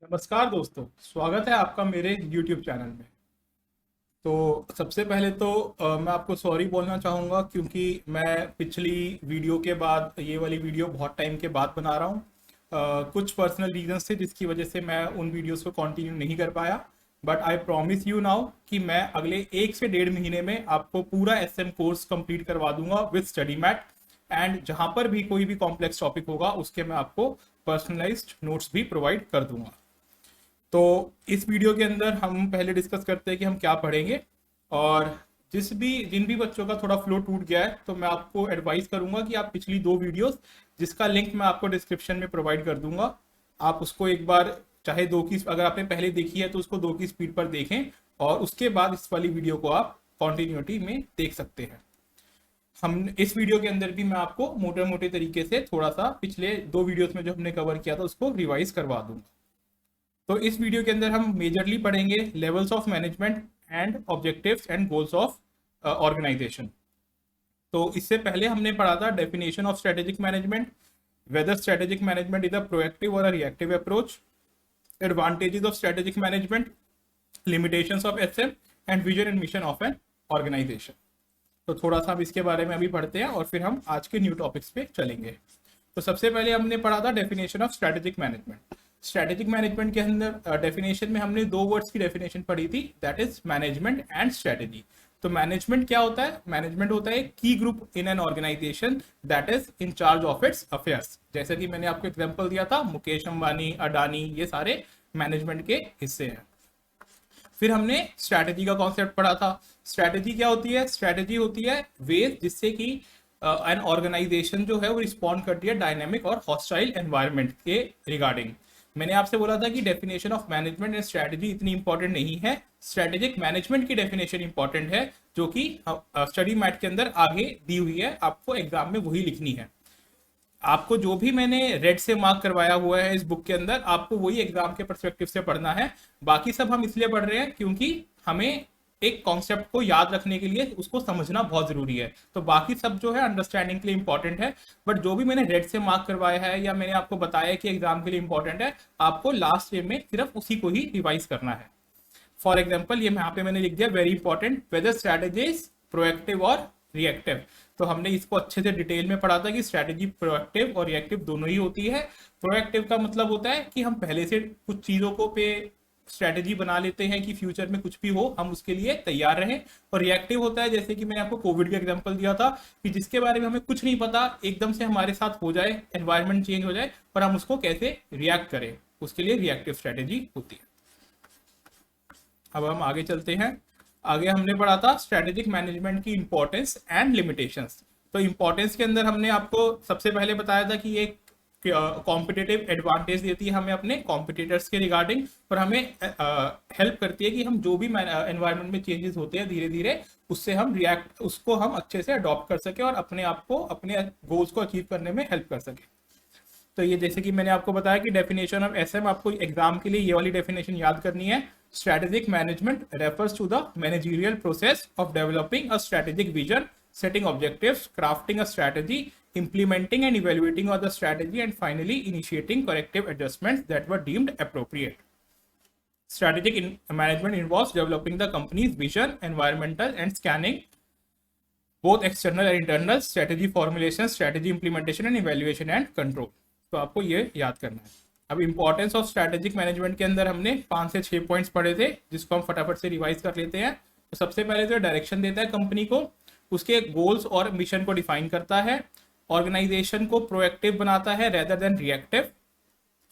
नमस्कार दोस्तों, स्वागत है आपका मेरे YouTube चैनल में। तो सबसे पहले तो मैं आपको सॉरी बोलना चाहूँगा क्योंकि मैं पिछली वीडियो के बाद ये वाली वीडियो बहुत टाइम के बाद बना रहा हूँ। कुछ पर्सनल रीजंस थे जिसकी वजह से मैं उन वीडियोस को कंटिन्यू नहीं कर पाया। But I promise you now कि मैं अगले 1 से 1.5 महीने में आपको पूरा SM कोर्स कंप्लीट करवा दूंगा विद स्टडी मैट। एंड जहाँ पर भी कोई भी कॉम्प्लेक्स टॉपिक होगा उसके मैं आपको पर्सनलाइज्ड नोट्स भी प्रोवाइड कर दूंगा। तो इस वीडियो के अंदर हम पहले डिस्कस करते हैं कि हम क्या पढ़ेंगे। और जिन भी बच्चों का थोड़ा फ्लो टूट गया है तो मैं आपको एडवाइस करूंगा कि आप पिछली 2 वीडियोस जिसका लिंक मैं आपको डिस्क्रिप्शन में प्रोवाइड कर दूंगा, आप उसको एक बार चाहे दो की, अगर आपने पहले देखी है तो उसको 2 की स्पीड पर देखें और उसके बाद इस वाली वीडियो को आप कॉन्टिन्यूटी में देख सकते हैं। हम इस वीडियो के अंदर भी मैं आपको मोटे मोटे तरीके से थोड़ा सा पिछले 2 वीडियोस में जो हमने कवर किया था उसको रिवाइज करवा दूंगा। तो इस वीडियो के अंदर हम मेजरली पढ़ेंगे levels of management and objectives and goals of organization. तो इससे पहले हमने पढ़ा था definition of strategic management, whether strategic management is a proactive और a reactive approach, advantages of strategic management, limitations of SM and vision and mission of an organization. तो थोड़ा सा हम इसके बारे में अभी पढ़ते हैं और फिर हम आज के न्यू टॉपिक्स पे चलेंगे। तो सबसे पहले हमने पढ़ा था definition of strategic management. Strategic management के अंदर डेफिनेशन में हमने 2 वर्ड्स की डेफिनेशन पढ़ी थी, that is management and strategy. तो मैनेजमेंट क्या होता है? मैनेजमेंट होता है की group in an organization that is in charge of its affairs. जैसे कि मैंने आपको एग्जांपल दिया था, मुकेश अंबानी, अडानी, ये सारे मैनेजमेंट के हिस्से हैं। फिर हमने स्ट्रैटेजी का कॉन्सेप्ट पढ़ा था। स्ट्रैटेजी क्या होती है? स्ट्रैटेजी होती है वे जिससे कि एन ऑर्गेनाइजेशन जो है वो रिस्पॉन्ड करती है डायनेमिक और हॉस्टाइल एनवायरनमेंट के रिगार्डिंग। मैंने आपसे बोला था कि definition of management and strategy इतनी इंपॉर्टेंट नहीं है, स्ट्रैटेजिक मैनेजमेंट की डेफिनेशन इंपॉर्टेंट है जो कि स्टडी मैट के अंदर आगे दी हुई है, आपको एग्जाम में वही लिखनी है। आपको जो भी मैंने रेड से मार्क करवाया हुआ है इस बुक के अंदर, आपको वही एग्जाम के परस्पेक्टिव से पढ़ना है। बाकी सब हम इसलिए पढ़ रहे हैं क्योंकि हमें एक कॉन्सेप्ट को याद रखने के लिए उसको समझना बहुत जरूरी है। तो बाकी सब जो है अंडरस्टैंडिंग के लिए इंपॉर्टेंट है, बट जो भी मैंने रेड से मार्क करवाया है या मैंने आपको बताया कि एग्जाम के लिए इंपॉर्टेंट है, आपको लास्ट ईयर में सिर्फ उसी को ही रिवाइज करना है। फॉर एग्जाम्पल ये यहाँ पे मैंने लिख दिया very important, whether strategy is proactive और रिएक्टिव। तो हमने इसको अच्छे से डिटेल में पढ़ा था कि स्ट्रैटेजी प्रोएक्टिव और रिएक्टिव दोनों ही होती है। प्रोएक्टिव का मतलब होता है कि हम पहले से कुछ चीजों को पे स्ट्रैटेजी बना लेते हैं कि फ्यूचर में कुछ भी हो हम उसके लिए तैयार रहें। और रिएक्टिव होता है जैसे कि मैंने आपको कोविड का एग्जांपल दिया था कि जिसके बारे में हमें कुछ नहीं पता, एकदम से हमारे साथ हो जाए, एनवायरनमेंट चेंज हो जाए और हम उसको कैसे रिएक्ट करें, उसके लिए रिएक्टिव स्ट्रैटेजी होती है। अब हम आगे चलते हैं। आगे हमने पढ़ा था स्ट्रेटेजिक मैनेजमेंट की इंपॉर्टेंस एंड लिमिटेशंस। तो इंपॉर्टेंस के अंदर हमने आपको सबसे पहले बताया था कि ये कॉम्पिटिटिव एडवांटेज देती है हमें अपने कॉम्पिटिटर्स के रिगार्डिंग, और हमें हेल्प करती है कि हम जो भी एनवायरनमेंट में चेंजेस होते हैं धीरे धीरे उससे हम रिएक्ट, उसको हम अच्छे से अडॉप्ट कर सके और अपने आप को, अपने गोल्स को अचीव करने में हेल्प कर सके। तो ये जैसे कि मैंने आपको बताया कि डेफिनेशन ऑफ SM, आपको एग्जाम के लिए ये वाली डेफिनेशन याद करनी है। Strategic management refers to the managerial process of developing a strategic vision, setting objectives, crafting a strategy, implementing and evaluating of the strategy, and finally initiating corrective adjustments that were deemed appropriate. Strategic management involves developing the company's vision, environmental and scanning, both external and internal, strategy formulation, strategy implementation and evaluation and control. तो आपको ये याद करना है। अब importance of strategic management के अंदर हमने 5 से 6 पॉइंट्स पढ़े थे जिसको हम फटाफट से रिवाइज कर लेते हैं। तो सबसे पहले तो डायरेक्शन देता है कंपनी को, उसके गोल्स और मिशन को डिफाइन करता है, ऑर्गेनाइजेशन को प्रोएक्टिव बनाता है रेदर देन रिएक्टिव,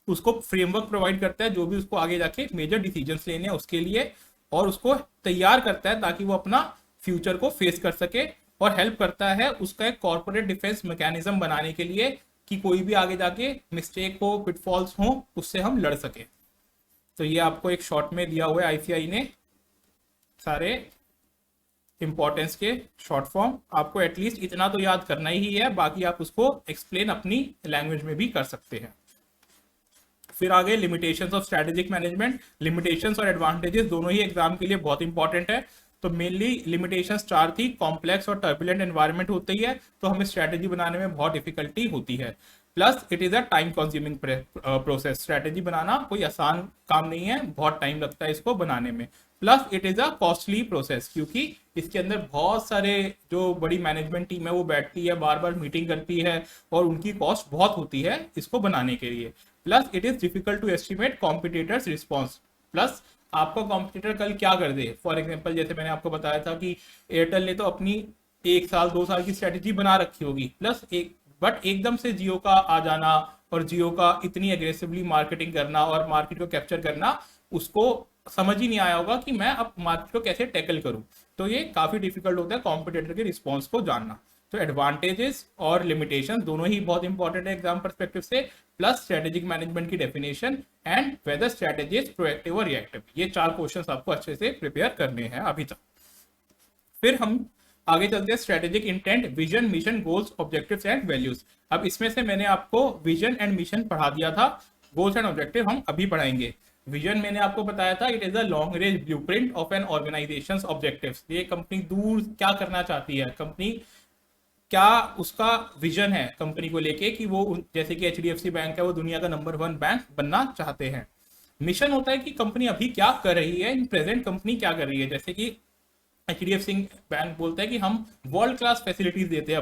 उसको फ्रेमवर्क प्रोवाइड करता है जो भी उसको आगे जाके मेजर डिसीजंस लेने हैं उसके लिए, और उसको तैयार करता है ताकि वो अपना फ्यूचर को फेस कर सके, और हेल्प करता है उसका एक कॉर्पोरेट डिफेंस मैकेनिज्म बनाने के लिए कि कोई भी आगे जाके मिस्टेक हो, पिटफॉल्स हो, उससे हम लड़ सके। तो ये आपको एक शॉर्ट में दिया हुआ है ICI ने, सारे इंपॉर्टेंस के शॉर्ट फॉर्म। आपको एटलीस्ट इतना तो याद करना ही है, बाकी आप उसको एक्सप्लेन अपनी लैंग्वेज में भी कर सकते हैं। फिर आगे limitations of strategic management. Limitations और एडवांटेजेस दोनों ही एग्जाम के लिए बहुत इंपॉर्टेंट है। तो मेनली लिमिटेशंस 4 थी, कॉम्प्लेक्स और टर्बुलेंट एनवायरनमेंट होती है तो हमें स्ट्रेटेजी बनाने में बहुत डिफिकल्टी होती है। Plus it is a time consuming process. Strategy बनाना कोई आसान काम नहीं है, बहुत टाइम लगता है इसको बनाने में। Plus it is a costly process, क्योंकि इसके अंदर बहुत सारे जो बड़ी मैनेजमेंट टीम है वो बैठती है, बार बार मीटिंग करती है, और उनकी कॉस्ट बहुत होती है इसको बनाने के लिए। Plus it is difficult to estimate competitors response. Plus आपका कॉम्पिटिटर कल क्या कर दे, फॉर एग्जाम्पल जैसे मैंने आपको बताया था कि एयरटेल ने तो अपनी 1 साल 2 साल की स्ट्रेटेजी बना रखी होगी, प्लस एक बट एकदम से जियो का आ जाना और जियो का इतनी एग्रेसिवली मार्केटिंग करना और मार्केट को कैप्चर करना, उसको समझ ही नहीं आया होगा कि मैं अब मार्केट को कैसे टैकल करूं। तो ये काफी डिफिकल्ट होता है कॉम्पिटिटर के रिस्पॉन्स को जानना। तो एडवांटेजेस और लिमिटेशन दोनों ही बहुत इंपॉर्टेंट है एग्जाम परस्पेक्टिव से। प्लस स्ट्रेटेजिक मैनेजमेंट की definition and whether strategy is proactive और रिएक्टिव, ये 4 क्वेश्चंस आपको अच्छे से प्रिपेयर करने हैं अभी तक। फिर हम आगे चलते हैं strategic intent, vision, mission, goals, objectives and values. अब इसमें से मैंने आपको विजन एंड मिशन पढ़ा दिया था, गोल्स एंड ऑब्जेक्टिव हम अभी पढ़ाएंगे। विजन मैंने आपको बताया था, it is a long range blueprint of an organization objectives. ये कंपनी दूर क्या करना चाहती है, कंपनी क्या उसका विजन है कंपनी को लेके कि वो जैसे कि एचडीएफसी बैंक है वो दुनिया का नंबर 1 बैंक बनना चाहते हैं। मिशन होता है कि कंपनी अभी क्या कर रही है, इन प्रेजेंट कंपनी क्या कर रही है। जैसे कि एचडीएफसी बैंक बोलता है कि हम वर्ल्ड क्लास फैसिलिटीज देते हैं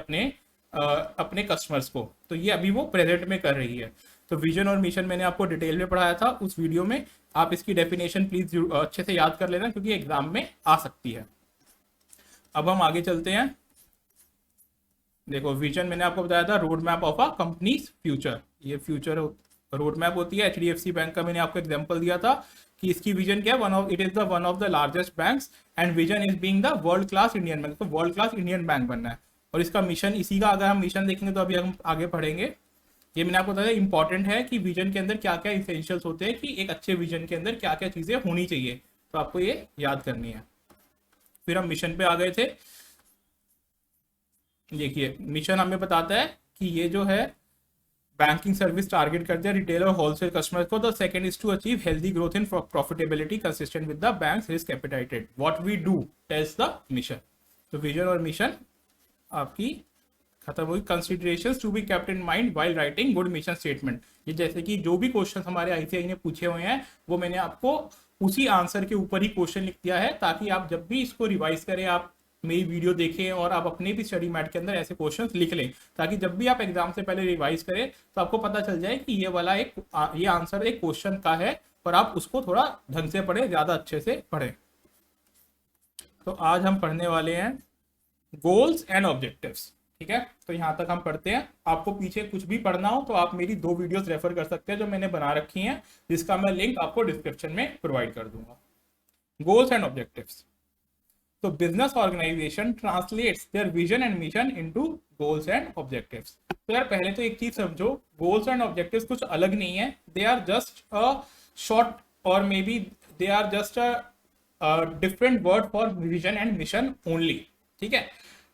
अपने कस्टमर्स को, तो ये अभी वो प्रेजेंट में कर रही है। तो विजन और मिशन मैंने आपको डिटेल में पढ़ाया था उस वीडियो में, आप इसकी डेफिनेशन प्लीज अच्छे से याद कर लेना क्योंकि एग्जाम में आ सकती है। अब हम आगे चलते हैं। देखो विजन मैंने आपको बताया था, road map of a companies future. ये फ्यूचर रोड मैप होती है। एचडीएफसी बैंक का मैंने आपको एग्जांपल दिया था कि इसकी विजन क्या है, it is the one of the largest banks and vision is being the world class Indian bank. तो वर्ल्ड क्लास इंडियन बैंक बनना है। और इसका मिशन, इसी का अगर हम मिशन देखेंगे तो अभी हम आगे पढ़ेंगे। ये मैंने आपको बताया इंपॉर्टेंट है कि विजन के अंदर क्या क्या इसेंशियल्स होते हैं, कि एक अच्छे विजन के अंदर क्या क्या चीजें होनी चाहिए, तो आपको ये याद करनी है। फिर हम मिशन पे आ गए थे। देखिए मिशन हमें बताता है कि ये जो है बैंकिंग सर्विस टारगेट करते हैं रिटेल और होलसेल कस्टमर्स को। The second is to achieve healthy growth in profitability consistent with the banks risk appetite. What we do tells the mission. तो विजन और मिशन आपकी खत्म हुई। Considerations to be kept in mind while writing good mission statement. ये जैसे कि जो भी क्वेश्चन हमारे आईसीआई ने पूछे हुए हैं वो मैंने आपको उसी आंसर के ऊपर ही क्वेश्चन लिख दिया है, ताकि आप जब भी इसको रिवाइज करें, आप मेरी वीडियो देखें और आप अपने भी स्टडी मैट के अंदर ऐसे क्वेश्चंस लिख लें, ताकि जब भी आप एग्जाम से पहले रिवाइज करें तो आपको पता चल जाए कि ये आंसर एक क्वेश्चन का है, और आप उसको थोड़ा ढंग से पढ़ें, ज्यादा अच्छे से पढ़ें। तो आज हम पढ़ने वाले हैं गोल्स एंड ऑब्जेक्टिव्स। ठीक है, तो यहां तक हम पढ़ते हैं। आपको पीछे कुछ भी पढ़ना हो तो आप मेरी 2 वीडियोस रेफर कर सकते हैं जो मैंने बना रखी हैं, जिसका मैं लिंक आपको डिस्क्रिप्शन में प्रोवाइड कर दूंगा। Goals and objectives. तो business organization translates their vision and mission into goals and objectives. तो यार पहले तो एक चीज समझो, गोल्स एंड ऑब्जेक्टिव्स कुछ अलग नहीं है, they are just a short और maybe they are just a different word for vision and mission only. ठीक है,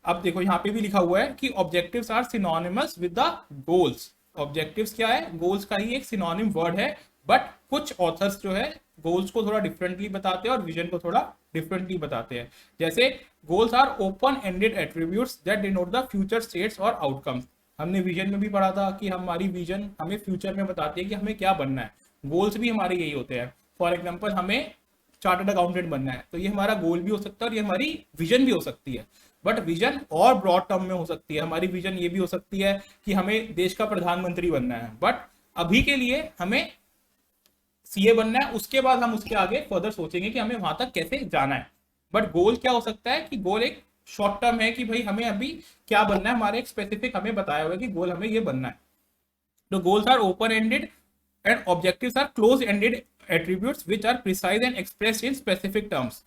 अब देखो यहाँ पे भी लिखा हुआ है कि objectives are synonymous with the goals. Objectives क्या है, गोल्स का ही एक सिनोनिम वर्ड है, बट कुछ ऑथर्स जो है गोल्स को थोड़ा डिफरेंटली बताते हैं और विजन को थोड़ा डिफरेंटली बताते हैं। जैसे goals are open ended attributes that denote the future states और आउटकम्स। हमने विजन में भी पढ़ा था कि हमारी विजन हमें फ्यूचर में बताती है कि हमें क्या बनना है। गोल्स भी हमारे यही होते हैं। फॉर एग्जाम्पल हमें चार्टर्ड अकाउंटेंट बनना है, तो ये हमारा गोल भी हो सकता है और ये हमारी विजन भी हो सकती है। बट विजन और ब्रॉड टर्म में हो सकती है। हमारी विजन ये भी हो सकती है कि हमें देश का प्रधानमंत्री बनना है, बट अभी के लिए हमें सीए बनना है, उसके बाद हम उसके आगे फर्दर सोचेंगे कि हमें वहां तक कैसे जाना है। बट गोल क्या हो सकता है कि गोल एक शॉर्ट टर्म है कि भाई हमें अभी क्या बनना है, हमारे एक स्पेसिफिक हमें बताया हुआ है कि गोल हमें ये बनना है। तो goals are open ended and objectives are close ended attributes which are precise and expressed in specific terms.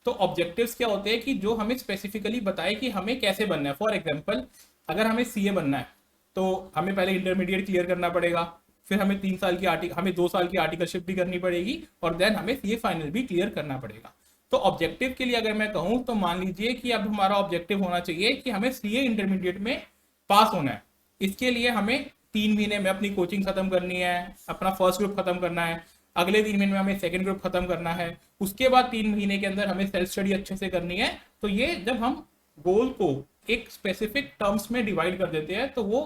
तो ऑब्जेक्टिव्स क्या होते हैं कि जो हमें स्पेसिफिकली बताए कि हमें कैसे बनना है। फॉर एग्जाम्पल अगर हमें सीए बनना है तो हमें पहले इंटरमीडिएट क्लियर करना पड़ेगा, फिर हमें 2 साल की आर्टिकलशिप भी करनी पड़ेगी, और देन हमें सीए फाइनल भी क्लियर करना पड़ेगा। तो ऑब्जेक्टिव के लिए अगर मैं कहूं तो मान लीजिए कि अब हमारा ऑब्जेक्टिव होना चाहिए कि हमें सीए इंटरमीडिएट में पास होना है। इसके लिए हमें 3 महीने में अपनी कोचिंग खत्म करनी है, अपना फर्स्ट ग्रुप खत्म करना है, अगले 3 महीने में हमें सेकंड ग्रुप खत्म करना है, उसके बाद 3 महीने के अंदर हमें सेल्फ स्टडी अच्छे से करनी है। तो ये जब हम गोल को एक स्पेसिफिक टर्म्स में डिवाइड कर देते हैं तो वो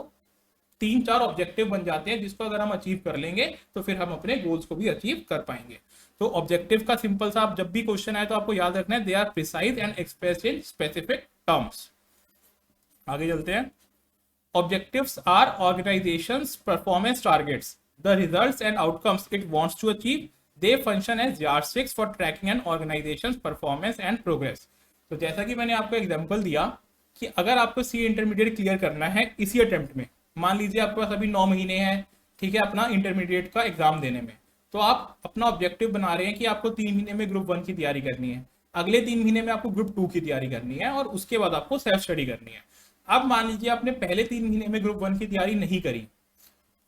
तीन चार ऑब्जेक्टिव बन जाते हैं जिसको अगर हम अचीव कर लेंगे तो फिर हम अपने गोल्स को भी अचीव कर पाएंगे। तो ऑब्जेक्टिव का सिंपल सा, आप जब भी क्वेश्चन आए तो आपको याद रखना है, they are precise and expressed in specific terms. आगे चलते हैं। Objectives are organization's performance targets, the results and outcomes it wants to achieve. They function as yardsticks for tracking an organization's performance and progress. तो जैसा कि मैंने आपको example दिया कि अगर आपको सी इंटरमीडिएट क्लियर करना है इसी अटेम्प्ट में, मान लीजिए आपके पास अभी 9 महीने हैं, ठीक है, अपना इंटरमीडिएट का एग्जाम देने में, तो आप अपना ऑब्जेक्टिव बना रहे हैं कि आपको 3 महीने में ग्रुप 1 की तैयारी करनी है, अगले 3 महीने में आपको ग्रुप 2 की तैयारी करनी है और उसके बाद आपको सेल्फ स्टडी करनी है। अब मान लीजिए आपने पहले 3 महीने में ग्रुप 1 की तैयारी नहीं करी,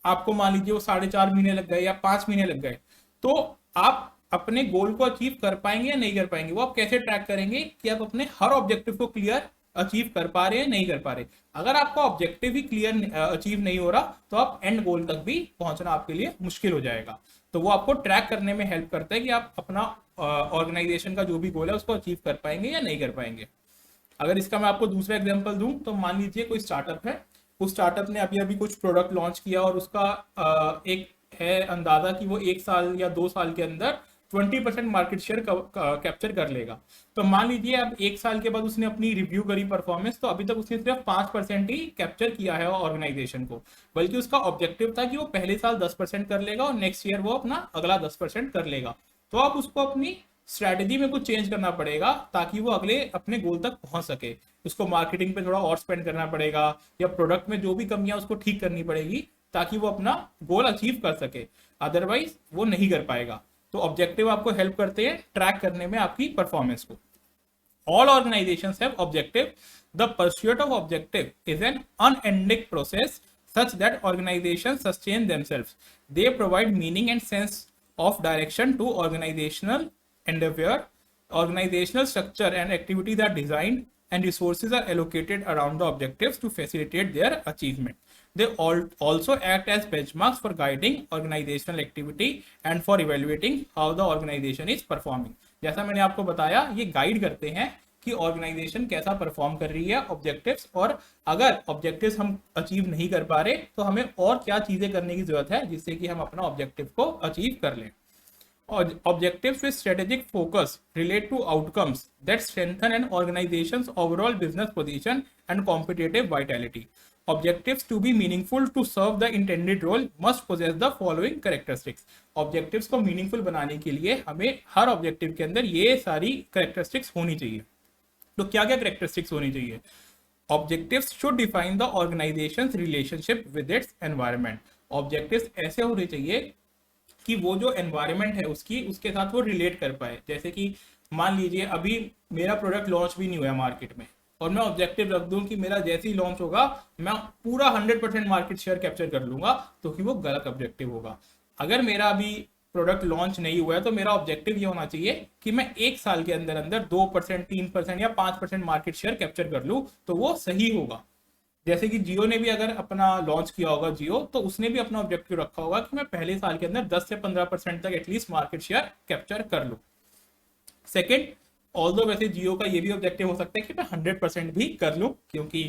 आपको मान लीजिए वो 4.5 महीने लग गए या 5 महीने लग गए, तो आप अपने गोल को अचीव कर पाएंगे या नहीं कर पाएंगे? वो आप कैसे ट्रैक करेंगे कि आप अपने हर ऑब्जेक्टिव को क्लियर अचीव कर पा रहे हैं नहीं कर पा रहे? अगर आपका ऑब्जेक्टिव ही क्लियर अचीव नहीं हो रहा तो आप एंड गोल तक भी पहुंचना आपके लिए मुश्किल हो जाएगा। तो वो आपको ट्रैक करने में हेल्प करता है कि आप अपना ऑर्गेनाइजेशन का जो भी गोल है उसको अचीव कर पाएंगे या नहीं कर पाएंगे। अगर इसका मैं आपको दूसरा एग्जांपल दूं तो मान लीजिए कोई स्टार्टअप है, उस स्टार्टअप ने अभी अभी कुछ प्रोडक्ट लॉन्च किया और उसका एक है अंदाजा कि वो 1 साल या 2 साल के अंदर 20% मार्केट शेयर कैप्चर कर लेगा। तो मान लीजिए अब 1 साल के बाद उसने अपनी रिव्यू करी परफॉर्मेंस, तो अभी तक उसने सिर्फ 5% ही कैप्चर किया है ऑर्गेनाइजेशन को, बल्कि उसका ऑब्जेक्टिव था कि वो पहले साल 10% कर लेगा और नेक्स्ट ईयर वो अपना अगला 10% कर लेगा। तो अब उसको अपनी स्ट्रैटेजी में कुछ चेंज करना पड़ेगा ताकि वो अगले अपने गोल तक पहुंच सके। उसको मार्केटिंग पे थोड़ा और स्पेंड करना पड़ेगा या प्रोडक्ट में जो भी कमियां उसको ठीक करनी पड़ेगी ताकि वो अपना गोल अचीव कर सके, अदरवाइज वो नहीं कर पाएगा। तो ऑब्जेक्टिव आपको हेल्प करते हैं ट्रैक करने में आपकी परफॉर्मेंस को। All organisations have objective. The pursuit of objective is an unending process such that organizations sustain themselves. They provide meaning and sense of direction to organizational endeavor. Organizational structure and activities are designed and resources are allocated around the objectives to facilitate their achievement. They also act as benchmarks for guiding organizational activity and for evaluating how the organization is performing. जैसा मैंने आपको बताया, ये guide करते हैं कि organisation कैसा perform कर रही है ऑब्जेक्टिव्स, और अगर ऑब्जेक्टिव्स हम अचीव नहीं कर पा रहे तो हमें और क्या चीजें करने की जरूरत है जिससे कि हम अपना ऑब्जेक्टिव को अचीव कर लें। और objectives with strategic focus relate to outcomes that strengthen an organization's overall business position and competitive vitality. Objectives to be meaningful to serve the intended role must possess the following characteristics. Objectives को meaningful बनाने के लिए हमें हर objective के अंदर ये सारी characteristics होनी चाहिए। तो क्या क्या characteristics होनी चाहिए? Objectives should define the organization's relationship with its environment. Objectives ऐसे होने चाहिए कि वो जो environment है उसके साथ वो relate कर पाए। जैसे कि मान लीजिए अभी मेरा प्रोडक्ट लॉन्च भी नहीं हुआ मार्केट में और मैं ऑब्जेक्टिव रख दूं कि मेरा जैसे ही लॉन्च होगा मैं पूरा 100% मार्केट शेयर कैप्चर कर लूंगा, तो कि वो गलत ऑब्जेक्टिव होगा। अगर मेरा अभी प्रोडक्ट लॉन्च नहीं हुआ है तो मेरा ऑब्जेक्टिव ये होना चाहिए कि मैं 1 साल के अंदर अंदर 2%, 3% या 5% मार्केट शेयर कैप्चर कर लूं, तो वो सही होगा। जैसे कि जियो ने भी अगर अपना लॉन्च किया होगा जियो, तो उसने भी अपना ऑब्जेक्टिव रखा होगा कि मैं पहले साल के अंदर 10 से 15% तक एटलीस्ट मार्केट शेयर कैप्चर कर लूं। सेकेंड, ऑल्दो वैसे जियो का ये भी ऑब्जेक्टिव हो सकता है कि मैं 100% भी कर लूं, क्योंकि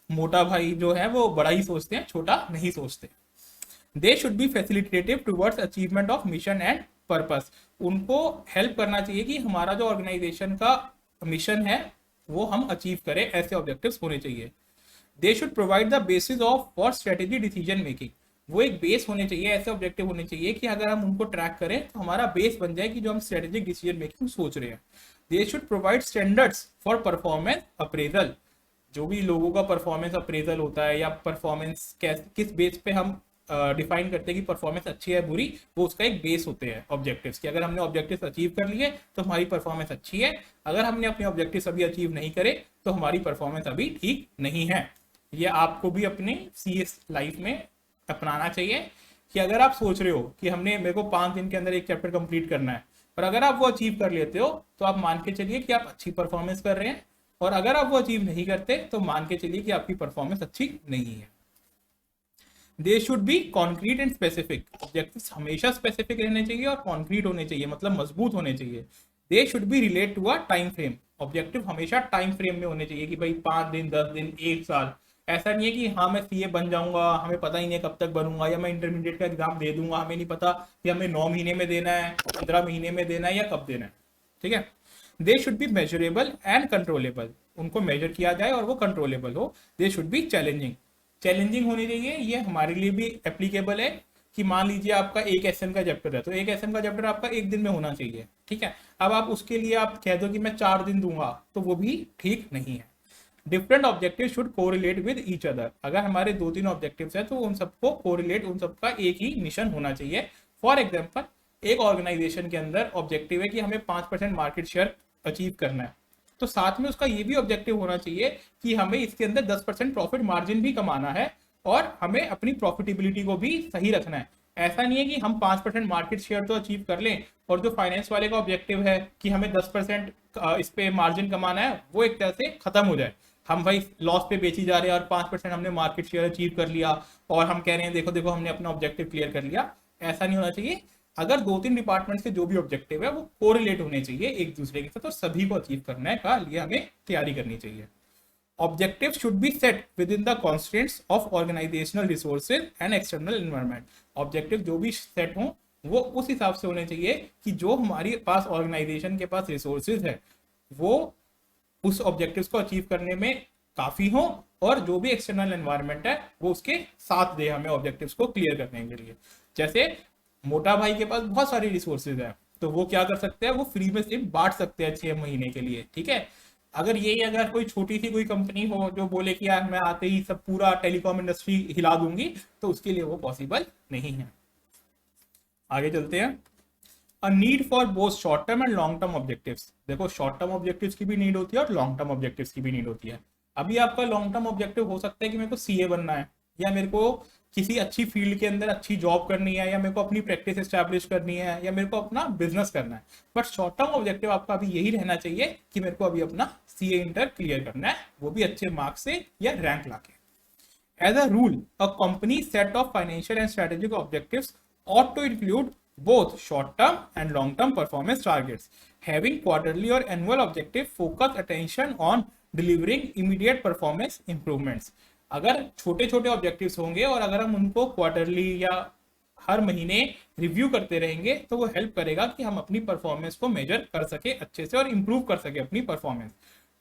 मोटा भाई जो है वो बड़ा ही सोचते हैं, छोटा नहीं सोचते। दे should B facilitative towards achievement of mission and purpose. उनको हेल्प करना चाहिए कि हमारा जो ऑर्गेनाइजेशन का मिशन है वो हम अचीव करें, ऐसे ऑब्जेक्टिव्स होने चाहिए। They should provide the basis of for strategy decision making. वो एक बेस होने चाहिए, ऐसे ऑब्जेक्टिव होने चाहिए कि अगर हम उनको ट्रैक करें तो हमारा बेस बन जाए कि जो हम स्ट्रेटेजिक डिसीजन मेकिंग सोच रहे हैं। They should provide standards for performance appraisal. जो भी लोगों का परफॉर्मेंस अप्रेजल होता है या परफॉर्मेंस किस बेस पे हम डिफाइन करते हैं कि परफॉर्मेंस अच्छी है बुरी, वो उसका एक बेस होते हैं ऑब्जेक्टिव्स कि अगर हमने ऑब्जेक्टिव्स अचीव कर लिए तो हमारी परफॉर्मेंस अच्छी है, अगर हमने अपने ऑब्जेक्टिव्स अभी अचीव नहीं करे तो हमारी परफॉर्मेंस अभी ठीक नहीं है। ये आपको भी अपने सीएस लाइफ में अपनाना चाहिए कि अगर आप सोच रहे हो कि मेरे को 5 दिन के अंदर एक चैप्टर कंप्लीट करना है, और अगर आप वो अचीव कर लेते हो तो आप मान के चलिए कि आप अच्छी परफॉर्मेंस कर रहे हैं, और अगर आप वो अचीव नहीं करते तो मान के चलिए कि आपकी परफॉर्मेंस अच्छी नहीं है। दे should B concrete and specific. Objectives हमेशा स्पेसिफिक रहने चाहिए और कॉन्क्रीट होने चाहिए, मतलब मजबूत होने चाहिए। They should be relate to a time frame. Objective हमेशा टाइम फ्रेम में होने चाहिए कि भाई 5 दिन, 10 दिन, 1 साल, ऐसा नहीं है कि हाँ मैं सीए बन जाऊंगा, हमें पता ही नहीं है कब तक बनूंगा, या मैं इंटरमीडिएट का एग्जाम दे दूंगा, हमें नहीं पता कि हमें 9 महीने में देना है, 15 महीने में देना है, या कब देना है। ठीक है। दे should B measurable and controllable, उनको मेजर किया जाए और वो कंट्रोलेबल हो। दे शुड बी चैलेंजिंग, चैलेंजिंग होनी चाहिए। ये हमारे लिए भी एप्लीकेबल है कि मान लीजिए आपका एक एसएम का चैप्टर है, तो एक एसएम का चैप्टर आपका एक दिन में होना चाहिए। ठीक है। अब आप उसके लिए आप कह दो कि मैं 4 दिन दूंगा, तो वो भी ठीक नहीं है। Different objective should correlate with each other, अगर हमारे 2-3 ऑब्जेक्टिव्स हैं तो उन सबको कोरिलेट, उन सबका एक ही मिशन होना चाहिए। फॉर एग्जाम्पल, एक ऑर्गेनाइजेशन के अंदर ऑब्जेक्टिव है कि हमें 5% मार्केट शेयर अचीव करना है, तो साथ में उसका ये भी ऑब्जेक्टिव होना चाहिए कि हमें इसके अंदर 10% प्रॉफिट मार्जिन भी कमाना है और हमें अपनी प्रॉफिटेबिलिटी को भी सही रखना है। ऐसा नहीं है कि हम 5% मार्केट शेयर तो अचीव कर लें और जो फाइनेंस वाले का ऑब्जेक्टिव है कि हमें 10% इस पे मार्जिन कमाना है, वो एक तरह से खत्म हो जाए। हम भाई लॉस पे बेची जा रहे हैं और 5% हमने मार्केट शेयर अचीव कर लिया और हम कह रहे हैं देखो देखो हमने अपना ऑब्जेक्टिव क्लियर कर लिया। ऐसा नहीं होना चाहिए। अगर 2-3 डिपार्टमेंट्स के जो भी ऑब्जेक्टिव है वो कोरिलेट होने चाहिए एक दूसरे के साथ और सभी को अचीव करने का लिए हमें तैयारी करनी चाहिए। Objective should be set within the constraints of organizational resources and external environment, objective जो भी सेट हों वो उस हिसाब से होने चाहिए कि जो हमारे पास ऑर्गेनाइजेशन के पास रिसोर्सेज है वो उस ऑब्जेक्टिव्स को अचीव करने में काफी हो, और जो भी एक्सटर्नल एनवायरनमेंट है वो उसके साथ दे हमें ऑब्जेक्टिव्स को क्लियर करने के लिए। जैसे मोटा भाई के पास बहुत सारी रिसोर्सेज है, तो वो क्या कर सकते हैं, वो फ्री में सिम बांट सकते हैं 6 महीने के लिए। ठीक है। अगर कोई छोटी सी कोई कंपनी हो जो बोले कि यार मैं आते ही सब पूरा टेलीकॉम इंडस्ट्री हिला दूंगी, तो उसके लिए वो पॉसिबल नहीं है। आगे चलते हैं। A need for both short term and long term objectives, देखो शॉर्ट टर्म ऑब्जेक्टिव्स की भी नीड होती है और लॉन्ग टर्म ऑब्जेक्टिव्स की भी नीड होती है। अभी आपका लॉन्ग टर्म ऑब्जेक्टिव हो सकता है कि मेरे को सीए बनना है, या मेरे को किसी अच्छी फील्ड के अंदर अच्छी जॉब करनी है, या मेरे को अपनी प्रैक्टिस एस्टैब्लिश करनी है, या मेरे को अपना बिजनेस करना है। बट शॉर्ट टर्म ऑब्जेक्टिव आपका अभी यही रहना चाहिए कि मेरे को अभी अपना सीए इंटर क्लियर करना है, वो भी अच्छे मार्क्स से या रैंक लाके। As a rule, a company set of financial and strategic objectives ought to include both short-term and long-term performance targets. Having quarterly or annual objective focus attention on delivering immediate performance improvements. अगर छोटे छोटे objectives होंगे और अगर हम उनको quarterly या हर महीने रिव्यू करते रहेंगे तो वो हेल्प करेगा कि हम अपनी परफॉर्मेंस को मेजर कर सके अच्छे से और इंप्रूव कर सके अपनी performance.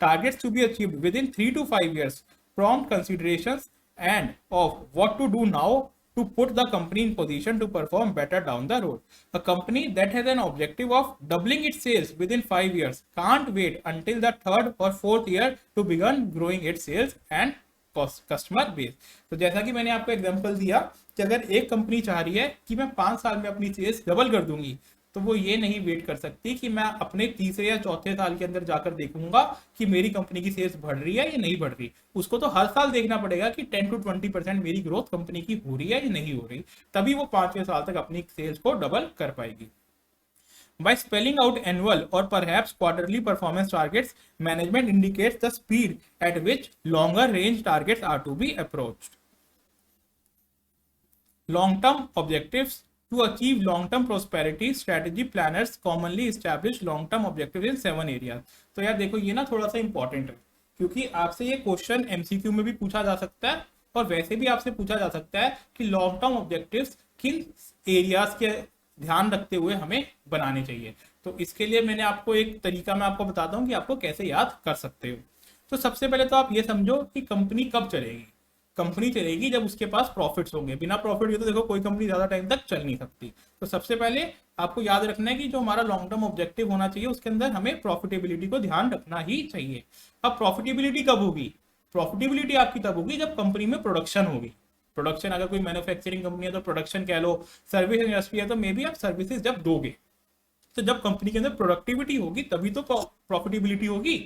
Targets to be achieved within 3 to 5 years, prompt considerations and of what to do now to put the company in position to perform better down the road. A company that has an objective of doubling its sales within 5 years can't wait until the 3rd or 4th year to begin growing its sales and customer base. तो जैसा कि मैंने आपको example दिया कि अगर एक company चाह रही है कि मैं 5 साल में अपनी सेल्स डबल कर दूंगी, तो वो ये नहीं वेट कर सकती कि मैं अपने तीसरे या चौथे साल के अंदर जाकर देखूंगा कि मेरी कंपनी की सेल्स बढ़ रही है या नहीं बढ़ रही। उसको तो हर साल देखना पड़ेगा कि 10 to 20% मेरी ग्रोथ कंपनी की हो रही है या नहीं हो रही, तभी वो 5वें साल तक अपनी सेल्स को डबल कर पाएगी। By spelling out annual or perhaps quarterly performance targets, management indicates the speed at which longer range targets are to be approached. Long-term objectives. To achieve long-term prosperity, strategy planners commonly establish long-term objectives in 7 areas. तो यार देखो ये ना थोड़ा सा important है, क्योंकि आपसे ये क्वेश्चन एमसीक्यू में भी पूछा जा सकता है और वैसे भी आपसे पूछा जा सकता है कि लॉन्ग टर्म ऑब्जेक्टिव्स किन एरियाज के ध्यान रखते हुए हमें बनाने चाहिए। तो इसके लिए मैंने आपको एक तरीका मैं आपको बताता हूँ कि आपको कैसे याद कर सकते हो। तो सबसे पहले तो आप ये समझो कि कंपनी कब चलेगी। कंपनी चलेगी जब उसके पास प्रॉफिट्स होंगे, बिना प्रॉफिट के तो देखो कोई कंपनी ज्यादा टाइम तक चल नहीं सकती। तो सबसे पहले आपको याद रखना है कि जो हमारा लॉन्ग टर्म ऑब्जेक्टिव होना चाहिए उसके अंदर हमें प्रॉफिटेबिलिटी को ध्यान रखना ही चाहिए। अब प्रॉफिटेबिलिटी कब होगी? प्रॉफिटेबिलिटी आपकी तब होगी जब कंपनी में प्रोडक्शन होगी। प्रोडक्शन, अगर कोई मैन्युफैक्चरिंग कंपनी है तो प्रोडक्शन कह लो, सर्विस इंडस्ट्री है तो मे बी आप सर्विसेज जब दोगे, तो जब कंपनी के अंदर प्रोडक्टिविटी होगी तभी तो प्रॉफिटेबिलिटी होगी।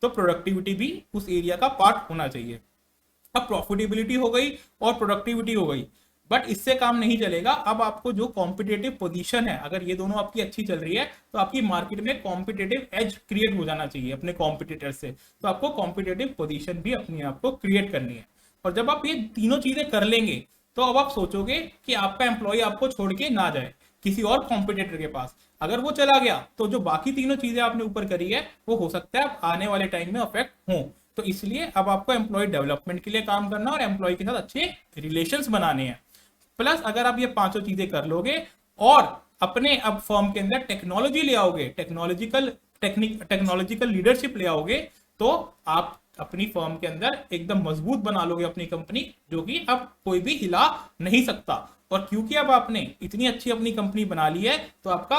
तो प्रोडक्टिविटी भी उस एरिया का पार्ट होना चाहिए। अब प्रॉफिटेबिलिटी हो गई और प्रोडक्टिविटी हो गई, बट इससे काम नहीं चलेगा। अब आपको जो कॉम्पिटेटिव पोजीशन है, अगर ये दोनों आपकी अच्छी चल रही है तो आपकी मार्केट में कॉम्पिटेटिव एज क्रिएट हो जाना चाहिए अपने कॉम्पिटिटर से। तो आपको कॉम्पिटेटिव पोजीशन भी अपने आप को क्रिएट करनी है। और जब आप ये तीनों चीजें कर लेंगे तो अब आप सोचोगे कि आपका एम्प्लॉय आपको छोड़ के ना जाए किसी और कॉम्पिटिटर के पास। अगर वो चला गया तो जो बाकी तीनों चीजें आपने ऊपर करी है वो हो सकता है आने वाले टाइम में अफेक्ट हो, तो इसलिए अब आपको एम्प्लॉय डेवलपमेंट के लिए काम करना और एम्प्लॉय के साथ अच्छे रिलेशंस बनाने हैं। प्लस अगर आप ये पांचों चीजें कर लोगे और अपने अब फर्म के अंदर टेक्नोलॉजी ले आओगे, टेक्नोलॉजिकल लीडरशिप ले आओगे, तो आप अपनी फर्म के अंदर एकदम मजबूत बना लोगे अपनी कंपनी, जो कि अब कोई भी हिला नहीं सकता। और क्योंकि अब आपने इतनी अच्छी अपनी कंपनी बना ली है, तो आपका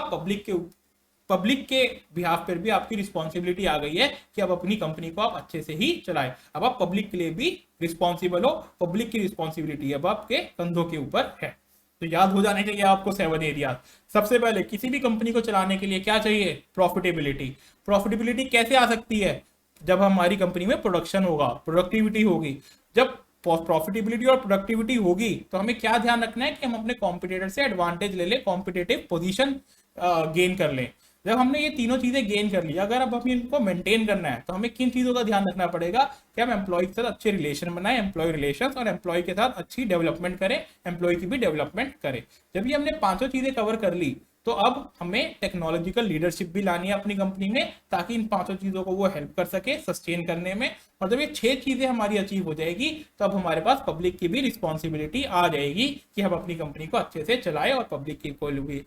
पब्लिक के बिहाफ पर भी आपकी रिस्पॉन्सिबिलिटी आ गई है कि अब अपनी कंपनी को आप अच्छे से ही चलाएं। अब आप पब्लिक के लिए भी रिस्पॉन्सिबल हो, पब्लिक की रिस्पॉन्सिबिलिटी अब आपके कंधों के ऊपर है। तो याद हो जाने चाहिए आपको 7 एरिया। सबसे पहले किसी भी कंपनी को चलाने के लिए क्या चाहिए? प्रॉफिटेबिलिटी। प्रॉफिटेबिलिटी कैसे आ सकती है? जब हमारी कंपनी में प्रोडक्शन होगा, प्रोडक्टिविटी होगी। जब प्रॉफिटेबिलिटी और प्रोडक्टिविटी होगी तो हमें क्या ध्यान रखना है कि हम अपने कॉम्पिटिटर से एडवांटेज ले लें, कॉम्पिटेटिव पोजीशन गेन कर लें। जब हमने ये तीनों चीजें गेन कर लिया, अगर अब हमें इनको मेंटेन करना है तो हमें किन चीजों का ध्यान रखना पड़ेगा कि हम एम्प्लॉय के साथ अच्छे रिलेशन बनाए, एम्प्लॉय रिलेशंस, और एम्प्लॉय के साथ अच्छी डेवलपमेंट करें, एम्प्लॉय की भी डेवलपमेंट करें। जब ये हमने पांचों चीजें कवर कर ली, तो अब हमें टेक्नोलॉजिकल लीडरशिप भी लानी है अपनी कंपनी में, ताकि इन पांचों चीजों को वो हेल्प कर सके सस्टेन करने में। और जब ये 6 चीजें हमारी अचीव हो जाएगी, तो अब हमारे पास पब्लिक की भी रिस्पॉन्सिबिलिटी आ जाएगी कि हम अपनी कंपनी को अच्छे से चलाएं और पब्लिक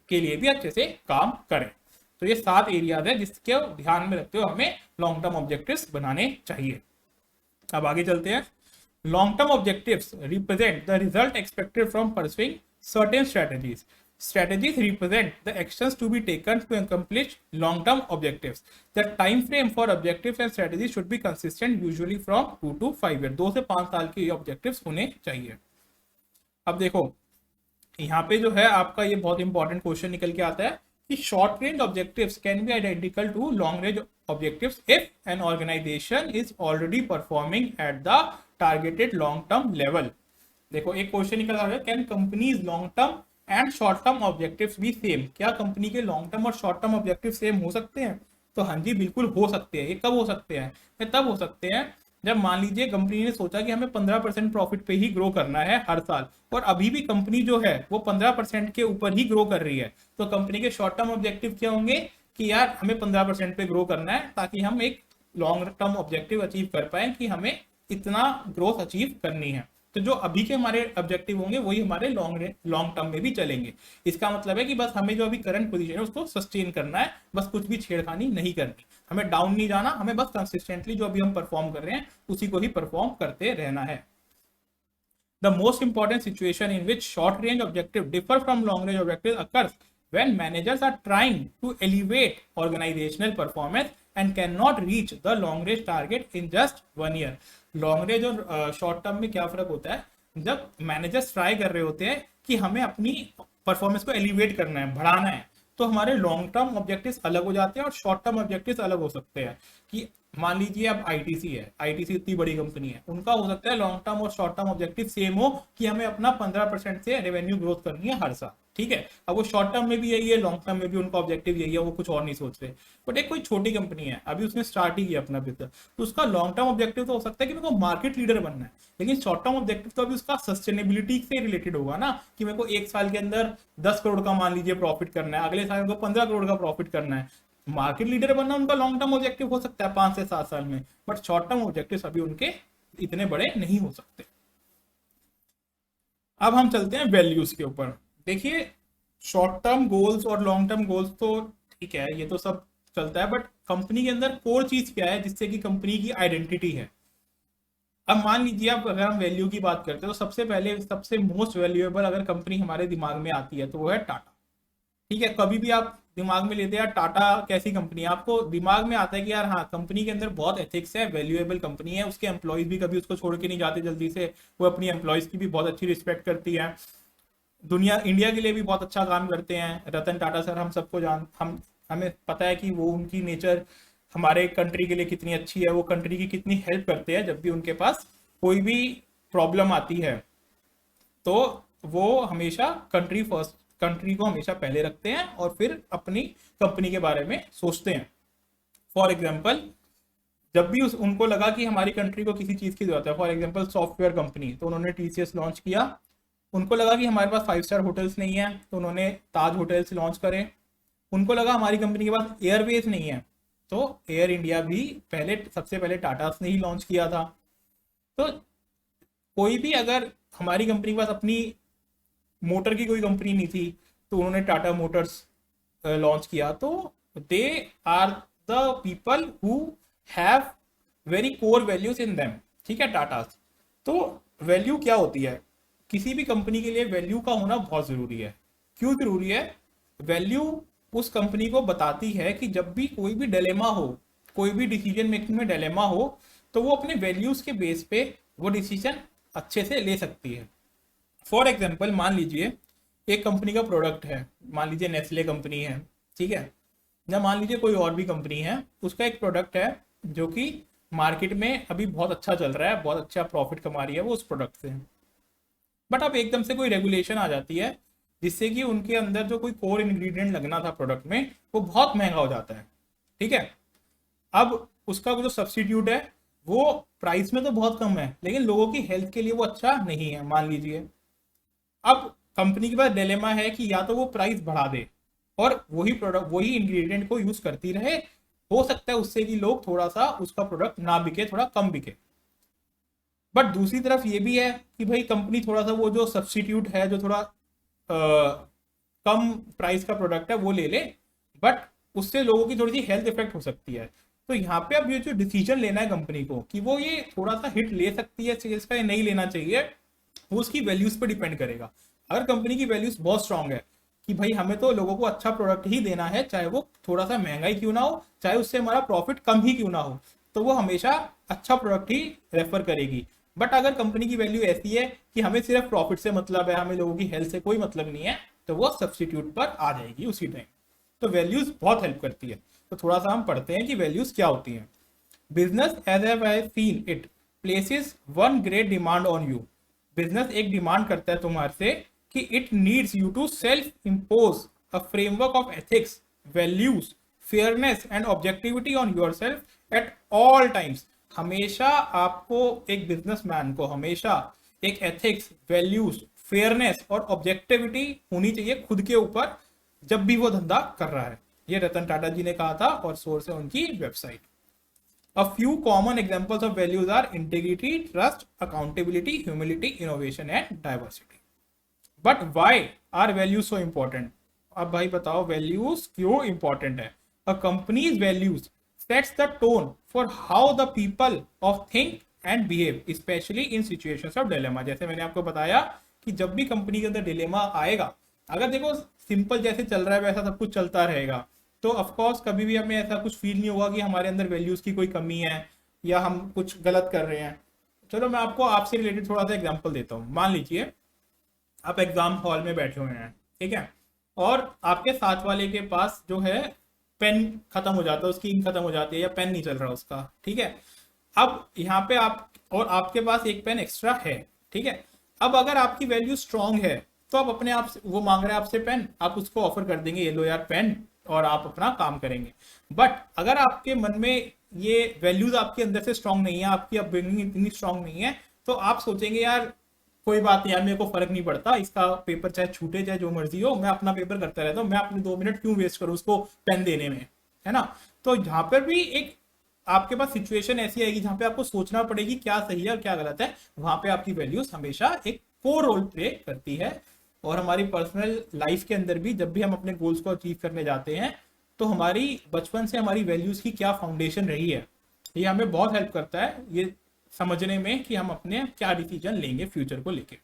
के लिए भी अच्छे से काम करें। तो ये 7 एरियाज है जिसके ध्यान में रखते हुए हमें लॉन्ग टर्म ऑब्जेक्टिव्स बनाने चाहिए। अब आगे चलते हैं। Long term objectives represent the result expected from pursuing certain strategies. Strategies represent the actions to be taken to accomplish long-term objectives. The time frame for objectives and strategies should be consistent, usually from 2 to 5 years. 2 से 5 साल के objectives होने चाहिए। अब देखो यहाँ पे जो है आपका ये बहुत इंपॉर्टेंट क्वेश्चन निकल के आता है कि short range objectives can be identical to long range objectives if an organization is already performing at the targeted long term level. देखो एक क्वेश्चन निकल आ रहा है, can companies long term and short term objectives भी same? क्या company के long term और शॉर्ट टर्म ऑब्जेक्टिव सेम हो सकते हैं? तो हाँ जी, बिल्कुल हो सकते हैं। ये कब हो सकते हैं? ये तब हो सकते हैं जब मान लीजिए कंपनी ने सोचा कि हमें 15% प्रॉफिट पे ही ग्रो करना है हर साल, और अभी भी कंपनी जो है वो 15% के ऊपर ही ग्रो कर रही है। तो कंपनी के शॉर्ट टर्म ऑब्जेक्टिव क्या होंगे कि यार हमें 15% पे ग्रो करना है, ताकि हम एक लॉन्ग टर्म ऑब्जेक्टिव अचीव कर पाए कि हमें इतना ग्रोथ अचीव करनी है। तो जो अभी के हमारे ऑब्जेक्टिव होंगे वही हमारे लॉन्ग टर्म में भी चलेंगे। इसका मतलब है कि बस हमें जो अभी करंट पोजीशन है उसको सस्टेन करना है, बस कुछ भी छेड़खानी नहीं करनी, हमें डाउन नहीं जाना, हमें बस कंसिस्टेंटली जो अभी हम परफॉर्म कर रहे हैं उसी को ही परफॉर्म करते रहना है। The most important situation in which short range objective differ from long range objective occurs when managers are trying to elevate organizational performance and cannot reach the long range target in just 1 year. Long range और short term में क्या फर्क होता है? जब managers try कर रहे होते हैं कि हमें अपनी परफॉर्मेंस को एलिवेट करना है, बढ़ाना है, तो हमारे लॉन्ग टर्म ऑब्जेक्टिव्स अलग हो जाते हैं और शॉर्ट टर्म ऑब्जेक्टिव्स अलग हो सकते हैं। कि मान लीजिए अब आईटीसी है, आईटीसी इतनी बड़ी कंपनी है, उनका हो सकता है लॉन्ग टर्म और शॉर्ट टर्म ऑब्जेक्टिव सेम हो कि हमें अपना 15% से रेवेन्यू ग्रोथ करनी है हर साल, ठीक है। अब वो शॉर्ट टर्म में भी यही है, लॉन्ग टर्म में भी उनका ऑब्जेक्टिव यही है, वो कुछ और नहीं सोच रहे। बट एक कोई छोटी कंपनी है, अभी उसने स्टार्ट ही किया अपना बिजनेस, तो उसका लॉन्ग टर्म ऑब्जेक्टिव तो हो सकता है कि मेरे को मार्केट लीडर बनना है, लेकिन शॉर्ट टर्म ऑब्जेक्टिव तो अभी उसका सस्टेनेबिलिटी से रिलेटेड होगा ना, कि मेरे को 1 साल के अंदर 10 करोड़ का मान लीजिए प्रॉफिट करना है, अगले साल को 15 करोड़ का प्रॉफिट करना है। मार्केट लीडर बनना उनका लॉन्ग टर्म ऑब्जेक्टिव हो सकता है 5 से 7 साल में, बट शॉर्ट टर्म ऑब्जेक्टिव अभी उनके इतने बड़े नहीं हो सकते। अब हम चलते हैं वैल्यूज के ऊपर। देखिए शॉर्ट टर्म गोल्स और लॉन्ग टर्म गोल्स तो ठीक है, ये तो सब चलता है, बट कंपनी के अंदर कोर चीज क्या है जिससे कि कंपनी की आइडेंटिटी है। अब मान लीजिए अब अगर हम वैल्यू की बात करते हैं तो सबसे पहले सबसे मोस्ट वैल्यूएबल अगर कंपनी हमारे दिमाग में आती है तो वो है टाटा, ठीक है। कभी भी आप दिमाग में लेते हैं यार टाटा कैसी कंपनी है, आपको दिमाग में आता है कि यार हाँ कंपनी के अंदर बहुत एथिक्स है, वैल्यूएबल कंपनी है, उसके एम्प्लॉयज भी कभी उसको छोड़ के नहीं जाते जल्दी से, वो अपनी एम्प्लॉयज की भी बहुत अच्छी रिस्पेक्ट करती है, दुनिया इंडिया के लिए भी बहुत अच्छा काम करते हैं। रतन टाटा सर हम सबको हमें पता है कि वो उनकी नेचर हमारे कंट्री के लिए कितनी अच्छी है, वो कंट्री की कितनी हेल्प करते हैं। जब भी उनके पास कोई भी प्रॉब्लम आती है तो वो हमेशा कंट्री को हमेशा पहले रखते हैं और फिर अपनी कंपनी के बारे में सोचते हैं। फॉर एग्जाम्पल जब भी उनको लगा कि हमारी कंट्री को किसी चीज की जरूरत है, फॉर एग्जाम्पल सॉफ्टवेयर कंपनी, तो उन्होंने टीसीएस लॉन्च किया। उनको लगा कि हमारे पास 5 स्टार होटल्स नहीं है तो उन्होंने ताज होटल्स लॉन्च करे। उनको लगा हमारी कंपनी के पास एयरवेज नहीं है तो एयर इंडिया भी पहले सबसे पहले टाटा ने ही लॉन्च किया था। तो कोई भी अगर हमारी कंपनी के पास अपनी मोटर की कोई कंपनी नहीं थी तो उन्होंने टाटा मोटर्स लॉन्च किया। तो they are the people who have very core values in them. ठीक है, टाटा। तो वैल्यू क्या होती है? किसी भी कंपनी के लिए वैल्यू का होना बहुत जरूरी है। क्यों जरूरी है? वैल्यू उस कंपनी को बताती है कि जब भी कोई भी डिलेमा हो, कोई भी डिसीजन मेकिंग में डिलेमा हो, तो वो अपने वैल्यूज के बेस पे वो डिसीजन अच्छे से ले सकती है। फॉर एग्जाम्पल, मान लीजिए एक कंपनी का प्रोडक्ट है, मान लीजिए नेस्ले कंपनी है, ठीक है, या मान लीजिए कोई और भी कंपनी है, उसका एक प्रोडक्ट है जो कि मार्केट में अभी बहुत अच्छा चल रहा है, बहुत अच्छा प्रॉफिट कमा रही है वो उस प्रोडक्ट से। बट अब एकदम से कोई रेगुलेशन आ जाती है जिससे कि उनके अंदर जो कोई कोर इंग्रेडिएंट लगना था प्रोडक्ट में वो बहुत महंगा हो जाता है। ठीक है, अब उसका जो सब्स्टिट्यूट है वो प्राइस में तो बहुत कम है लेकिन लोगों की हेल्थ के लिए वो अच्छा नहीं है, मान लीजिए। अब कंपनी के पास डिलेमा है कि या तो वो प्राइस बढ़ा दे और वही प्रोडक्ट वही इंग्रेडिएंट को यूज करती रहे, हो सकता है उससे कि लोग थोड़ा सा उसका प्रोडक्ट ना बिके, थोड़ा कम बिके। बट दूसरी तरफ ये भी है कि भाई कंपनी थोड़ा सा वो जो सब्स्टिट्यूट है, जो थोड़ा कम प्राइस का प्रोडक्ट है वो ले ले, बट उससे लोगों की थोड़ी सी हेल्थ इफेक्ट हो सकती है। तो यहाँ पे अब ये जो डिसीजन लेना है कंपनी को कि वो ये थोड़ा सा हिट ले सकती है सेल्स का या नहीं लेना चाहिए, वो उसकी वैल्यूज पर डिपेंड करेगा। अगर कंपनी की वैल्यूज बहुत स्ट्रांग है कि भाई हमें तो लोगों को अच्छा प्रोडक्ट ही देना है, चाहे वो थोड़ा सा महंगा ही क्यों ना हो, चाहे उससे हमारा प्रॉफिट कम ही क्यों ना हो, तो वो हमेशा अच्छा प्रोडक्ट ही रेफर करेगी। बट अगर कंपनी की वैल्यू ऐसी है कि हमें सिर्फ प्रॉफिट से मतलब है, हमें लोगों की हेल्थ से कोई मतलब नहीं है, तो वो सब्स्टिट्यूट पर आ जाएगी उसी टाइम। तो वैल्यूज बहुत हेल्प करती है। तो थोड़ा सा हम पढ़ते हैं कि वैल्यूज क्या होती हैं। Business as I seen it places one great demand on you. Business एक डिमांड करता है तुम्हारे से कि it needs you to self impose a framework of ethics, values, fairness and objectivity on your self at all times. हमेशा आपको, एक businessman को हमेशा एक एथिक्स, वैल्यूज, फेयरनेस और ऑब्जेक्टिविटी होनी चाहिए खुद के ऊपर जब भी वो धंधा कर रहा है। ये रतन टाटा जी ने कहा था और सोर्स है उनकी website. A few common examples of values are integrity, trust, accountability, humility, innovation and diversity. But why are values so important? अब भाई बताओ values क्यों important है? A company's values sets the tone for how the people of think and behave, especially in situations of dilemma. जैसे मैंने आपको बताया कि जब भी कंपनी के अंदर डिलेमा आएगा, अगर देखो सिंपल जैसे चल रहा है वैसा सब कुछ चलता रहेगा तो ऑफकोर्स कभी भी हमें ऐसा कुछ फील नहीं होगा कि हमारे अंदर वैल्यूज की कोई कमी है या हम कुछ गलत कर रहे हैं। चलो मैं आपको आपसे रिलेटेड थोड़ा सा एग्जांपल देता हूँ। मान लीजिए आप एग्जाम हॉल में बैठे हुए हैं, ठीक है, और आपके साथ वाले के पास जो है पेन खत्म हो जाता है, उसकी इंक खत्म हो जाती है या पेन नहीं चल रहा उसका, ठीक है। अब यहाँ पे आप और आपके पास एक पेन एक्स्ट्रा है, ठीक है। अब अगर आपकी वैल्यू स्ट्रांग है तो आप अपने आप से, वो मांग रहा है आपसे पेन, आप उसको ऑफर कर देंगे, ये लो यार पेन, और आप अपना काम करेंगे। बट अगर आपके मन में ये वैल्यूज आपके अंदर से स्ट्रांग नहीं है, आपकी अपब्रिंगिंग इतनी स्ट्रांग नहीं है, तो आप सोचेंगे यार कोई बात नहीं यार, मेरे को फर्क नहीं पड़ता, इसका पेपर चाहे छूटे चाहे जो मर्जी हो, मैं अपना पेपर करता रहता हूँ, मैं अपने 2 मिनट क्यों वेस्ट करूँ उसको पेन देने में, है ना। तो यहाँ पर भी एक आपके पास सिचुएशन ऐसी आएगी जहां पे आपको सोचना पड़ेगी क्या सही है और क्या गलत है। वहां पे आपकी वैल्यूज हमेशा एक कोर रोल प्ले करती है। और हमारी पर्सनल लाइफ के अंदर भी जब भी हम अपने गोल्स को अचीव करने जाते हैं तो हमारी बचपन से हमारी वैल्यूज की क्या फाउंडेशन रही है, ये हमें बहुत हेल्प करता है ये समझने में कि हम अपने क्या डिसीजन लेंगे फ्यूचर को लेके।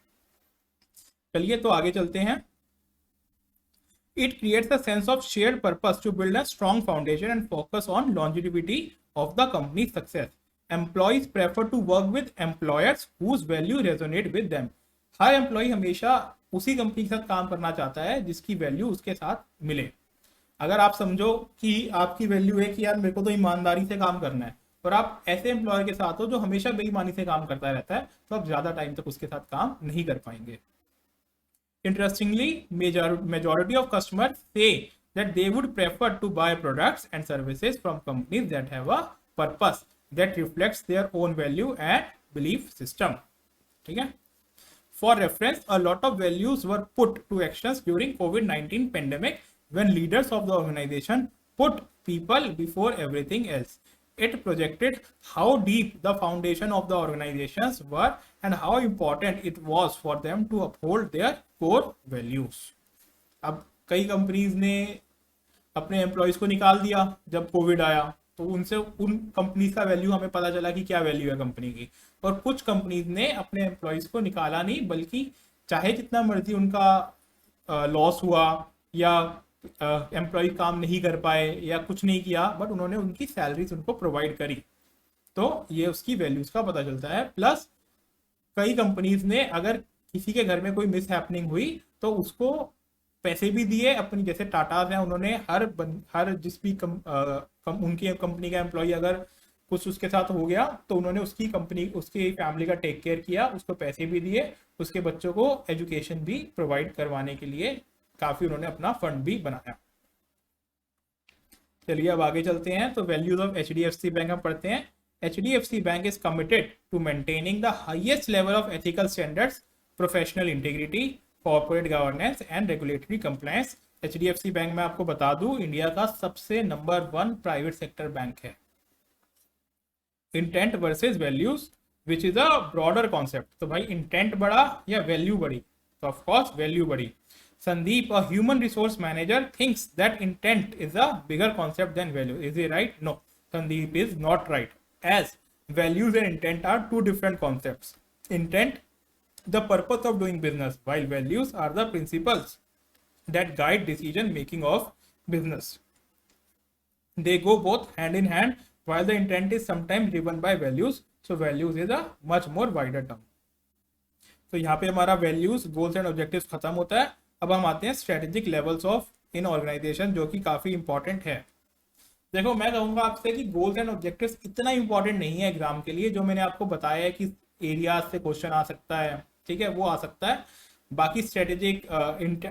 चलिए तो आगे चलते हैं। It creates a sense of shared purpose to build a strong foundation and focus on longevity of the company's success. Employees prefer to work with employers whose value resonate with them. हर employee हमेशा उसी company के साथ काम करना चाहता है जिसकी वैल्यू उसके साथ मिले। अगर आप समझो कि आपकी वैल्यू है कि यार मेरे को तो ईमानदारी से काम करना है और आप ऐसे एम्प्लॉयर के साथ हो जो हमेशा बेईमानी से काम करता रहता है, तो आप ज्यादा टाइम तक उसके साथ काम नहीं कर पाएंगे। Interestingly, majority of customers say that they would prefer to buy products and services from companies that have a purpose that reflects their own value and belief system. ठीक है? For reference, a lot of values were put to actions during COVID-19 pandemic when leaders of the organization put people before everything else. It projected how deep the foundation of the organizations were and how important it was for them to uphold their core values. अब कई companies ने अपने employees को निकाल दिया जब Covid आया, तो उनसे उन कंपनीज का वैल्यू हमें पता चला कि क्या वैल्यू है कंपनी की। और कुछ कंपनीज ने अपने एम्प्लॉयज को निकाला नहीं, बल्कि चाहे जितना मर्जी उनका लॉस हुआ या एम्प्लॉय काम नहीं कर पाए या कुछ नहीं किया, बट उन्होंने उनकी सैलरीज उनको प्रोवाइड करी, तो ये उसकी वैल्यूज का पता चलता है। प्लस कई कंपनीज ने अगर किसी के घर में कोई मिस हैपनिंग हुई तो उसको पैसे भी दिए अपनी, जैसे टाटा हैं, उन्होंने हर जिस भी उनकी कंपनी का एम्प्लॉय अगर कुछ उसके साथ हो गया तो उन्होंने उसकी फैमिली का टेक केयर किया, उसको पैसे भी दिए, उसके बच्चों को एजुकेशन भी प्रोवाइड करवाने के लिए काफी उन्होंने अपना फंड भी बनाया। चलिए अब आगे चलते हैं। तो वैल्यूज ऑफ HDFC बैंक हम पढ़ते हैं। HDFC bank is committed to maintaining the highest level of ethical standards, professional integrity, corporate governance and regulatory compliance. HDFC bank में आपको बता दूं इंडिया का सबसे नंबर 1 प्राइवेट सेक्टर बैंक है। Intent versus values which is a broader concept. तो भाई intent बड़ा या वैल्यू बड़ी? तो ऑफ कोर्स वैल्यू बड़ी। Sandeep, a human resource manager, thinks that intent is a bigger concept than value. Is he right? No, Sandeep is not right, as values and intent are two different concepts. Intent, the purpose of doing business, while values are the principles that guide decision making of business. They go both hand in hand, while the intent is sometimes driven by values. So values is a much more wider term. तो यहाँ पे हमारा values, goals and objectives खत्म होता है। अब हम आते हैं strategic levels of in organization, जो कि काफी इंपॉर्टेंट है। देखो मैं कहूंगा आपसे कि गोल्स एंड ऑब्जेक्टिव्स इतना इंपॉर्टेंट नहीं है एग्जाम के लिए। जो मैंने आपको बताया है कि एरियाज से क्वेश्चन आ सकता है, ठीक है, वो आ सकता है। बाकी स्ट्रेटेजिक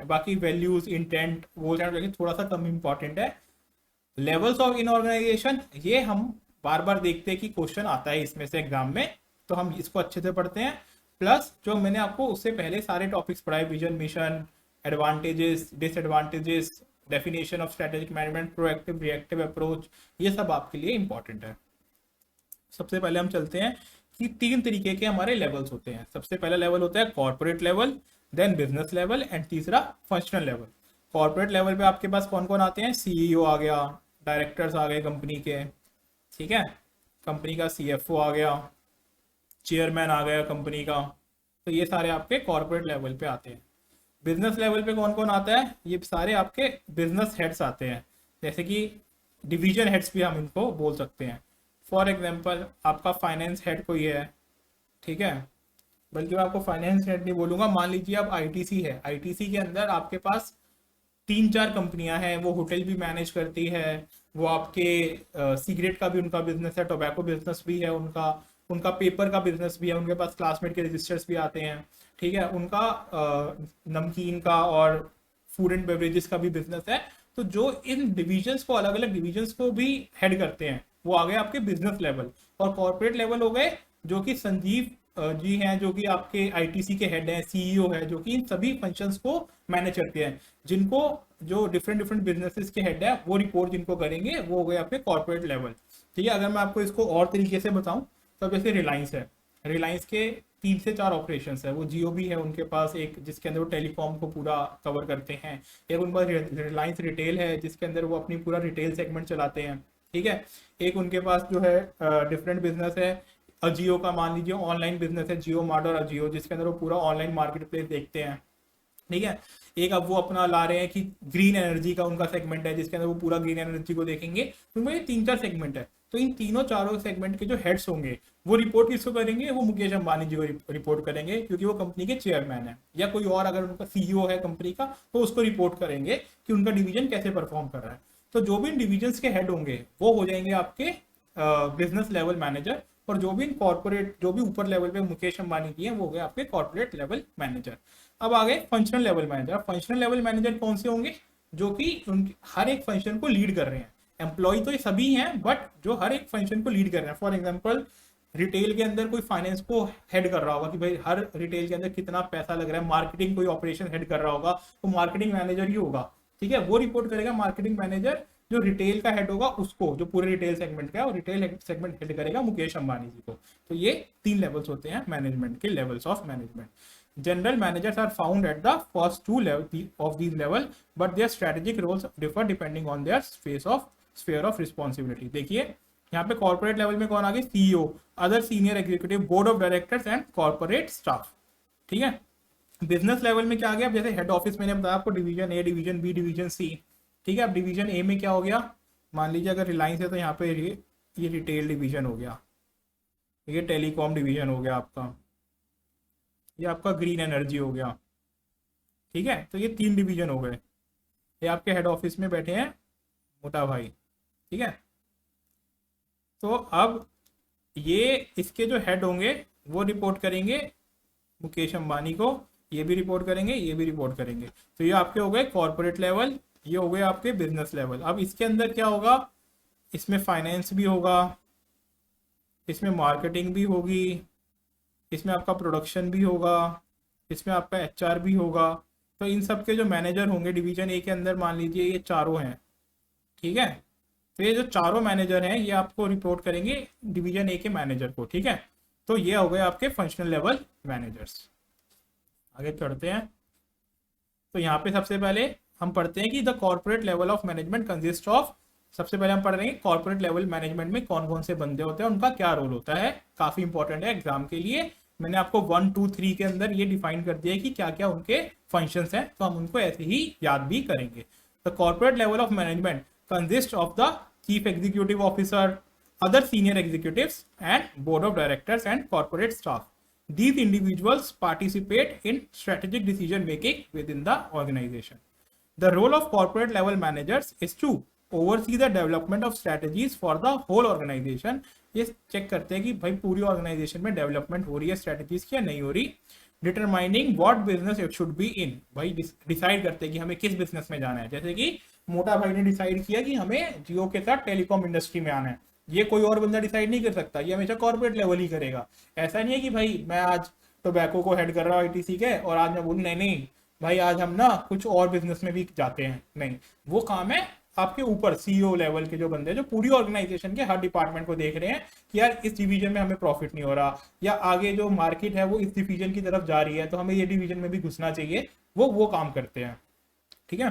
बाकी values, intent, goals and objective थोड़ा सा कम इंपॉर्टेंट है। लेवल्स ऑफ इन ऑर्गेनाइजेशन ये हम बार बार देखते हैं कि क्वेश्चन आता है इसमें से एग्जाम में, तो हम इसको अच्छे से पढ़ते हैं। प्लस जो मैंने आपको उससे पहले सारे टॉपिक्स पढ़ाए, vision, mission, advantages, disadvantages, definition of strategic management, proactive reactive approach, ये सब आपके लिए इंपॉर्टेंट है। सबसे पहले हम चलते हैं कि 3 तरीके के हमारे लेवल्स होते हैं। सबसे पहला लेवल होता है corporate level, then business level and तीसरा फंक्शनल लेवल। कॉर्पोरेट लेवल पे आपके पास कौन कौन आते हैं? CEO आ गया, डायरेक्टर्स आ गए कंपनी के, ठीक है, कंपनी का CFO आ गया, चेयरमैन आ गया कंपनी का, तो ये सारे आपके कॉर्पोरेट लेवल पे आते हैं। बिजनेस लेवल पे कौन कौन आता है? ये सारे आपके बिजनेस हेड्स आते हैं, जैसे कि डिवीजन हेड्स भी हम इनको बोल सकते हैं। फॉर एग्जांपल आपका फाइनेंस हेड कोई है, ठीक है, बल्कि मैं आपको फाइनेंस हेड नहीं बोलूंगा, मान लीजिए आप ITC है, ITC के अंदर आपके पास 3-4 कंपनियां हैं, वो होटल भी मैनेज करती है, वो आपके सिगरेट का भी उनका बिजनेस है, टोबैको बिजनेस भी है उनका पेपर का बिजनेस भी है, उनके पास क्लासमेट के रजिस्टर्स भी आते हैं, ठीक है, उनका नमकीन का और फूड एंड बेवरेजेस का भी बिजनेस है। तो जो इन डिविजन्स को, अलग अलग डिविजन्स को भी हेड करते हैं, वो आ गए आपके बिजनेस लेवल। और कॉर्पोरेट लेवल हो गए जो कि संजीव जी हैं, जो कि आपके ITC के हेड हैं, CEO है, जो कि इन सभी फंक्शंस को मैनेज करते हैं, जिनको जो डिफरेंट बिजनेसेस के हेड है वो रिपोर्ट जिनको करेंगे वो हो गए आपके कॉर्पोरेट लेवल, ठीक है। अगर मैं आपको इसको और तरीके से बताऊं तो जैसे रिलायंस है, रिलायंस के 3 से 4 ऑपरेशंस है, वो जियो भी है उनके पास एक, जिसके अंदर वो टेलीकॉम को पूरा कवर करते हैं। एक उनके पास रिलायंस रिटेल है, जिसके अंदर वो अपनी पूरा रिटेल सेगमेंट चलाते हैं, ठीक है। एक उनके पास जो है डिफरेंट बिजनेस है, अजियो का मान लीजिए ऑनलाइन बिजनेस है, जियो मार्ट और अजियो, जिसके अंदर वो पूरा ऑनलाइन मार्केट प्लेस देखते हैं, ठीक है। एक अब वो अपना ला रहे हैं कि ग्रीन एनर्जी का उनका सेगमेंट है, जिसके अंदर वो पूरा ग्रीन एनर्जी को देखेंगे। तो ये 3-4 सेगमेंट है, तो इन 3-4 सेगमेंट के जो हेड्स होंगे वो रिपोर्ट किसको करेंगे? वो मुकेश अंबानी जी को रिपोर्ट करेंगे, क्योंकि वो कंपनी के चेयरमैन है, या कोई और अगर उनका CEO है कंपनी का तो उसको रिपोर्ट करेंगे कि उनका डिवीजन कैसे परफॉर्म कर रहा है। तो जो भी इन डिविजन्स के हेड होंगे वो हो जाएंगे आपके बिजनेस लेवल मैनेजर, और जो भी कॉर्पोरेट, जो भी ऊपर लेवल पे मुकेश अंबानी की है, वो हो गए आपके कॉर्पोरेट लेवल मैनेजर। अब आ गए functional level manager. Functional level manager कौन से होंगे? जो कि हर एक फंक्शन को लीड कर रहे हैं। एम्प्लॉय तो ये सभी हैं, बट जो हर एक फंक्शन को लीड कर रहे हैं। फॉर एग्जाम्पल रिटेल के अंदर कोई फाइनेंस को हेड कर रहा होगा कि भाई हर रिटेल के अंदर कितना पैसा लग रहा है, मार्केटिंग कोई ऑपरेशन हेड कर रहा होगा, तो मार्केटिंग मैनेजर ही होगा, ठीक है, वो रिपोर्ट करेगा मार्केटिंग मैनेजर जो रिटेल का हेड होगा उसको, जो पूरे रिटेल सेगमेंट का है, और रिटेल सेगमेंट हेड करेगा मुकेश अंबानी जी को। तो ये 3 लेवल्स होते हैं मैनेजमेंट के, levels of management. General managers are found at the first 2 level of these level, but their strategic roles differ depending on their sphere of responsibility. देखिए यहाँ पे कॉर्पोरेट लेवल में कौन आ गए, CEO, other senior executive, board of directors and corporate staff. ठीक है। Business level में क्या आ गया, जैसे हेड ऑफिस मैंने बताया आपको, division A, division B, division C. ठीक है। अब डिवीजन ए में क्या हो गया, मान लीजिए अगर रिलायंस है तो यहाँ पे ये रिटेल डिवीजन हो गया, ये टेलीकॉम डिवीजन हो गया आपका, ये आपका ग्रीन एनर्जी हो गया। ठीक है। तो ये 3 डिवीजन हो गए, ये आपके हेड ऑफिस में बैठे हैं मोटा भाई। ठीक है। तो अब ये इसके जो हेड होंगे वो रिपोर्ट करेंगे मुकेश अंबानी को, ये भी रिपोर्ट करेंगे, ये भी रिपोर्ट करेंगे। तो ये आपके हो गए कॉर्पोरेट लेवल, ये हो गए आपके बिजनेस लेवल। अब इसके अंदर क्या होगा, इसमें फाइनेंस भी होगा, इसमें मार्केटिंग भी होगी, इसमें आपका प्रोडक्शन भी होगा, इसमें आपका एचआर भी होगा। तो इन सब के जो मैनेजर होंगे डिवीजन ए के अंदर, मान लीजिए ये चारों हैं। ठीक है। तो ये जो चारों मैनेजर हैं ये आपको रिपोर्ट करेंगे डिवीजन ए के मैनेजर को। ठीक है। तो ये हो गए आपके फंक्शनल लेवल मैनेजर्स। आगे चढ़ते हैं। तो यहाँ पे सबसे पहले हम पढ़ते हैं कि the corporate level of management consist of, सबसे पहले हम पढ़ रहे हैं कॉर्पोरेट लेवल मैनेजमेंट में कौन कौन से बंदे होते हैं, उनका क्या रोल होता है। काफी इंपॉर्टेंट है एग्जाम के लिए। मैंने आपको 1, 2, 3 के अंदर ये डिफाइन कर दिया है कि क्या क्या उनके फंक्शंस हैं, तो हम उनको ऐसे ही याद भी करेंगे। The corporate level of management consist of the chief executive officer, other senior executives and board of directors and corporate staff. These individuals participate in strategic decision making within the organization. The role of corporate level managers is to oversee the development of strategies for the whole organization. ये check करते हैं कि भाई पूरी organisation में development हो रही है स्ट्रेटेजीज की या नहीं हो रही। Determining what business it should be in, भाई डिसाइड करते हैं कि हमें किस बिजनेस में जाना है। जैसे कि मोटा भाई ने डिसाइड किया कि हमें जियो के साथ टेलीकॉम इंडस्ट्री में आना है, ये कोई और बंदा डिसाइड नहीं कर सकता, ये हमेशा कॉर्पोरेट लेवल ही करेगा। ऐसा नहीं है कि भाई मैं आज टोबैको को हेड कर रहा हूँ आईटीसी के, और आज मैं बोलूँ नहीं नहीं भाई आज हम ना कुछ और बिजनेस में भी जाते हैं, नहीं। वो काम है आपके ऊपर सीईओ लेवल के जो बंदे हैं, जो पूरी ऑर्गेनाइजेशन के हर डिपार्टमेंट को देख रहे हैं कि यार इस डिवीजन में हमें प्रॉफिट नहीं हो रहा, या आगे जो मार्केट है वो इस डिवीजन की तरफ जा रही है, तो हमें ये डिवीजन में भी घुसना चाहिए, वो काम करते हैं। ठीक है।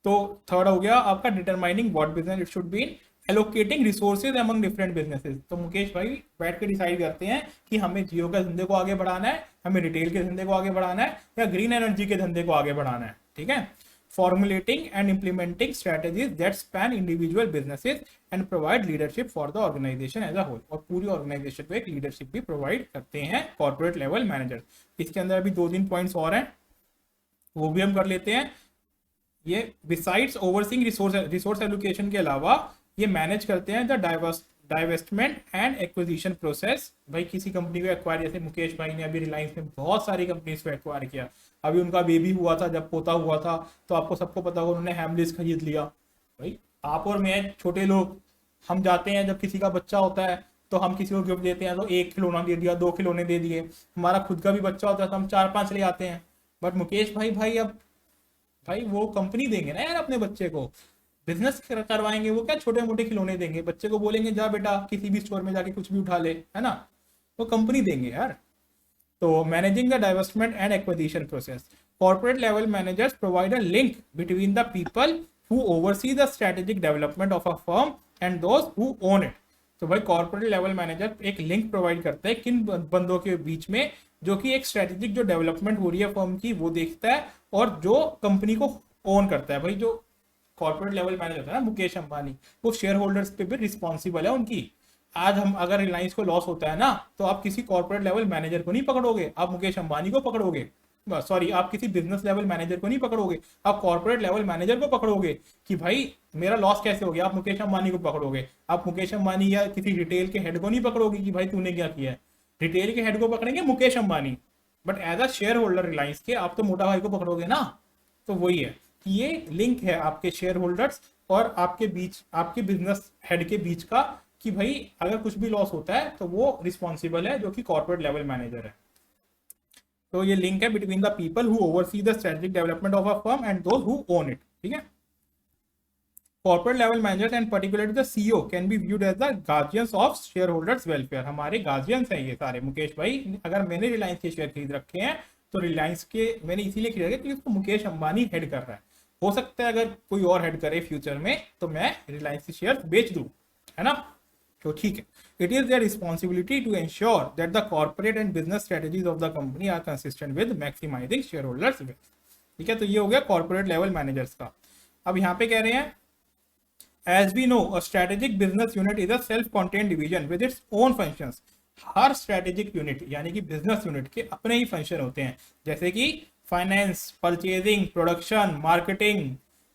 तो थर्ड हो गया आपका determining what business it should be in, allocating resources among different businesses. तो मुकेश भाई बैठ के डिसाइड करते हैं कि हमें जियो के धंधे को आगे बढ़ाना है, हमें रिटेल के धंधे को आगे बढ़ाना है, या ग्रीन एनर्जी के धंधे को आगे बढ़ाना है। ठीक है। Formulating and implementing strategies that span individual businesses and provide leadership for the organization as a whole. और पूरी ऑर्गेनाइजेशन को एक लीडरशिप भी प्रोवाइड करते हैं कॉर्पोरेट लेवल मैनेजर। इसके अंदर अभी 2-3 पॉइंट्स और हैं, वो भी हम कर लेते हैं। ये बिसाइड्स ओवरसीइंग रिसोर्स एलोकेशन के अलावा ये मैनेज करते हैं the divestment and acquisition process. भाई किसी कंपनी को एक्वायर, जैसे मुकेश भाई ने अभी रिलायंस में बहुत सारी कंपनीज को एक्वायर किया, अभी उनका बेबी हुआ था, जब पोता हुआ था तो आपको सबको पता होगा उन्होंने हैमलिस खरीद लिया। भाई आप और मैं छोटे लोग, हम जाते हैं जब किसी का बच्चा होता है तो हम किसी को गिफ्ट देते हैं, तो 1 खिलौना दे दिया, 2 खिलौने दे दिए। हमारा खुद का भी बच्चा होता है तो हम 4-5 ले आते हैं। बट मुकेश भाई अब भाई वो कंपनी देंगे ना यार अपने बच्चे को, बिजनेस करवाएंगे, वो क्या छोटे मोटे खिलौने देंगे, बच्चे को बोलेंगे जा बेटा किसी भी स्टोर में जाके कुछ भी उठा ले, है ना, वो कंपनी देंगे यार। तो managing the divestment and acquisition process, corporate level managers provide a link between the people who oversee the strategic development of a firm and those who own it. तो भाई कॉर्पोरेट लेवल मैनेजर एक link provide करता है किन बंदों के बीच में, जो कि एक स्ट्रेटेजिक जो डेवलपमेंट हो रही है फर्म की वो देखता है, और जो कंपनी को ओन करता है। भाई जो कॉर्पोरेट लेवल मैनेजर होता है ना मुकेश अंबानी, वो शेयर होल्डर्स पे भी रिस्पॉन्सिबल है उनकी। आज हम अगर रिलायंस को लॉस होता है ना, तो आप किसी कॉर्पोरेट लेवल मैनेजर को नहीं पकड़ोगे, आप मुकेश अंबानी को पकड़ोगे। सॉरी, आप किसी बिजनेस लेवल मैनेजर को नहीं पकड़ोगे, आप कॉर्पोरेट लेवल मैनेजर को पकड़ोगे कि भाई मेरा लॉस कैसे हो गया। आप मुकेश अंबानी को पकड़ोगे, आप मुकेश अंबानी या किसी रिटेल के हेड को नहीं पकड़ोगे कि भाई तूने क्या किया है। रिटेल के हेड को पकड़ेंगे Mukesh Ambani, but as a share holder Reliance के आप तो मोटा भाई को पकड़ोगे ना। तो वही है कि ये लिंक है आपके शेयर होल्डर्स और आपके बीच, आपके बिजनेस हेड के बीच का, कि भाई अगर कुछ भी लॉस होता है तो वो रिस्पॉन्सिबल है, जो कि कॉर्पोरेट लेवल मैनेजर है। तो ये लिंक है between the people who oversee the strategic development of a firm and those who own it. ठीक है। Corporate level managers and particularly the CEO can be viewed as the guardians of share holders welfare. हमारे guardians हैं ये सारे। मुकेश भाई, अगर मैंने रिलायंस के शेयर खरीद रखे हैं तो रिलायंस के मैंने इसीलिए खरीदा क्योंकि उसको मुकेश अंबानी हेड कर रहा है। हो सकता है अगर कोई और हेड करे फ्यूचर में तो मैं रिलायंस के शेयर बेच दूं, है ना। तो ठीक है, it is their responsibility to ensure that the corporate and business strategies of the company are consistent with maximizing share holders wealth. ठीक है, तो ये हो गया कॉर्पोरेट लेवल मैनेजर्स का। अब यहाँ पे कह रहे हैं As we know, a strategic business unit is a self-contained division with its own functions. Her strategic unit यानी कि business unit के अपने ही function होते हैं, जैसे कि finance, purchasing, production, marketing,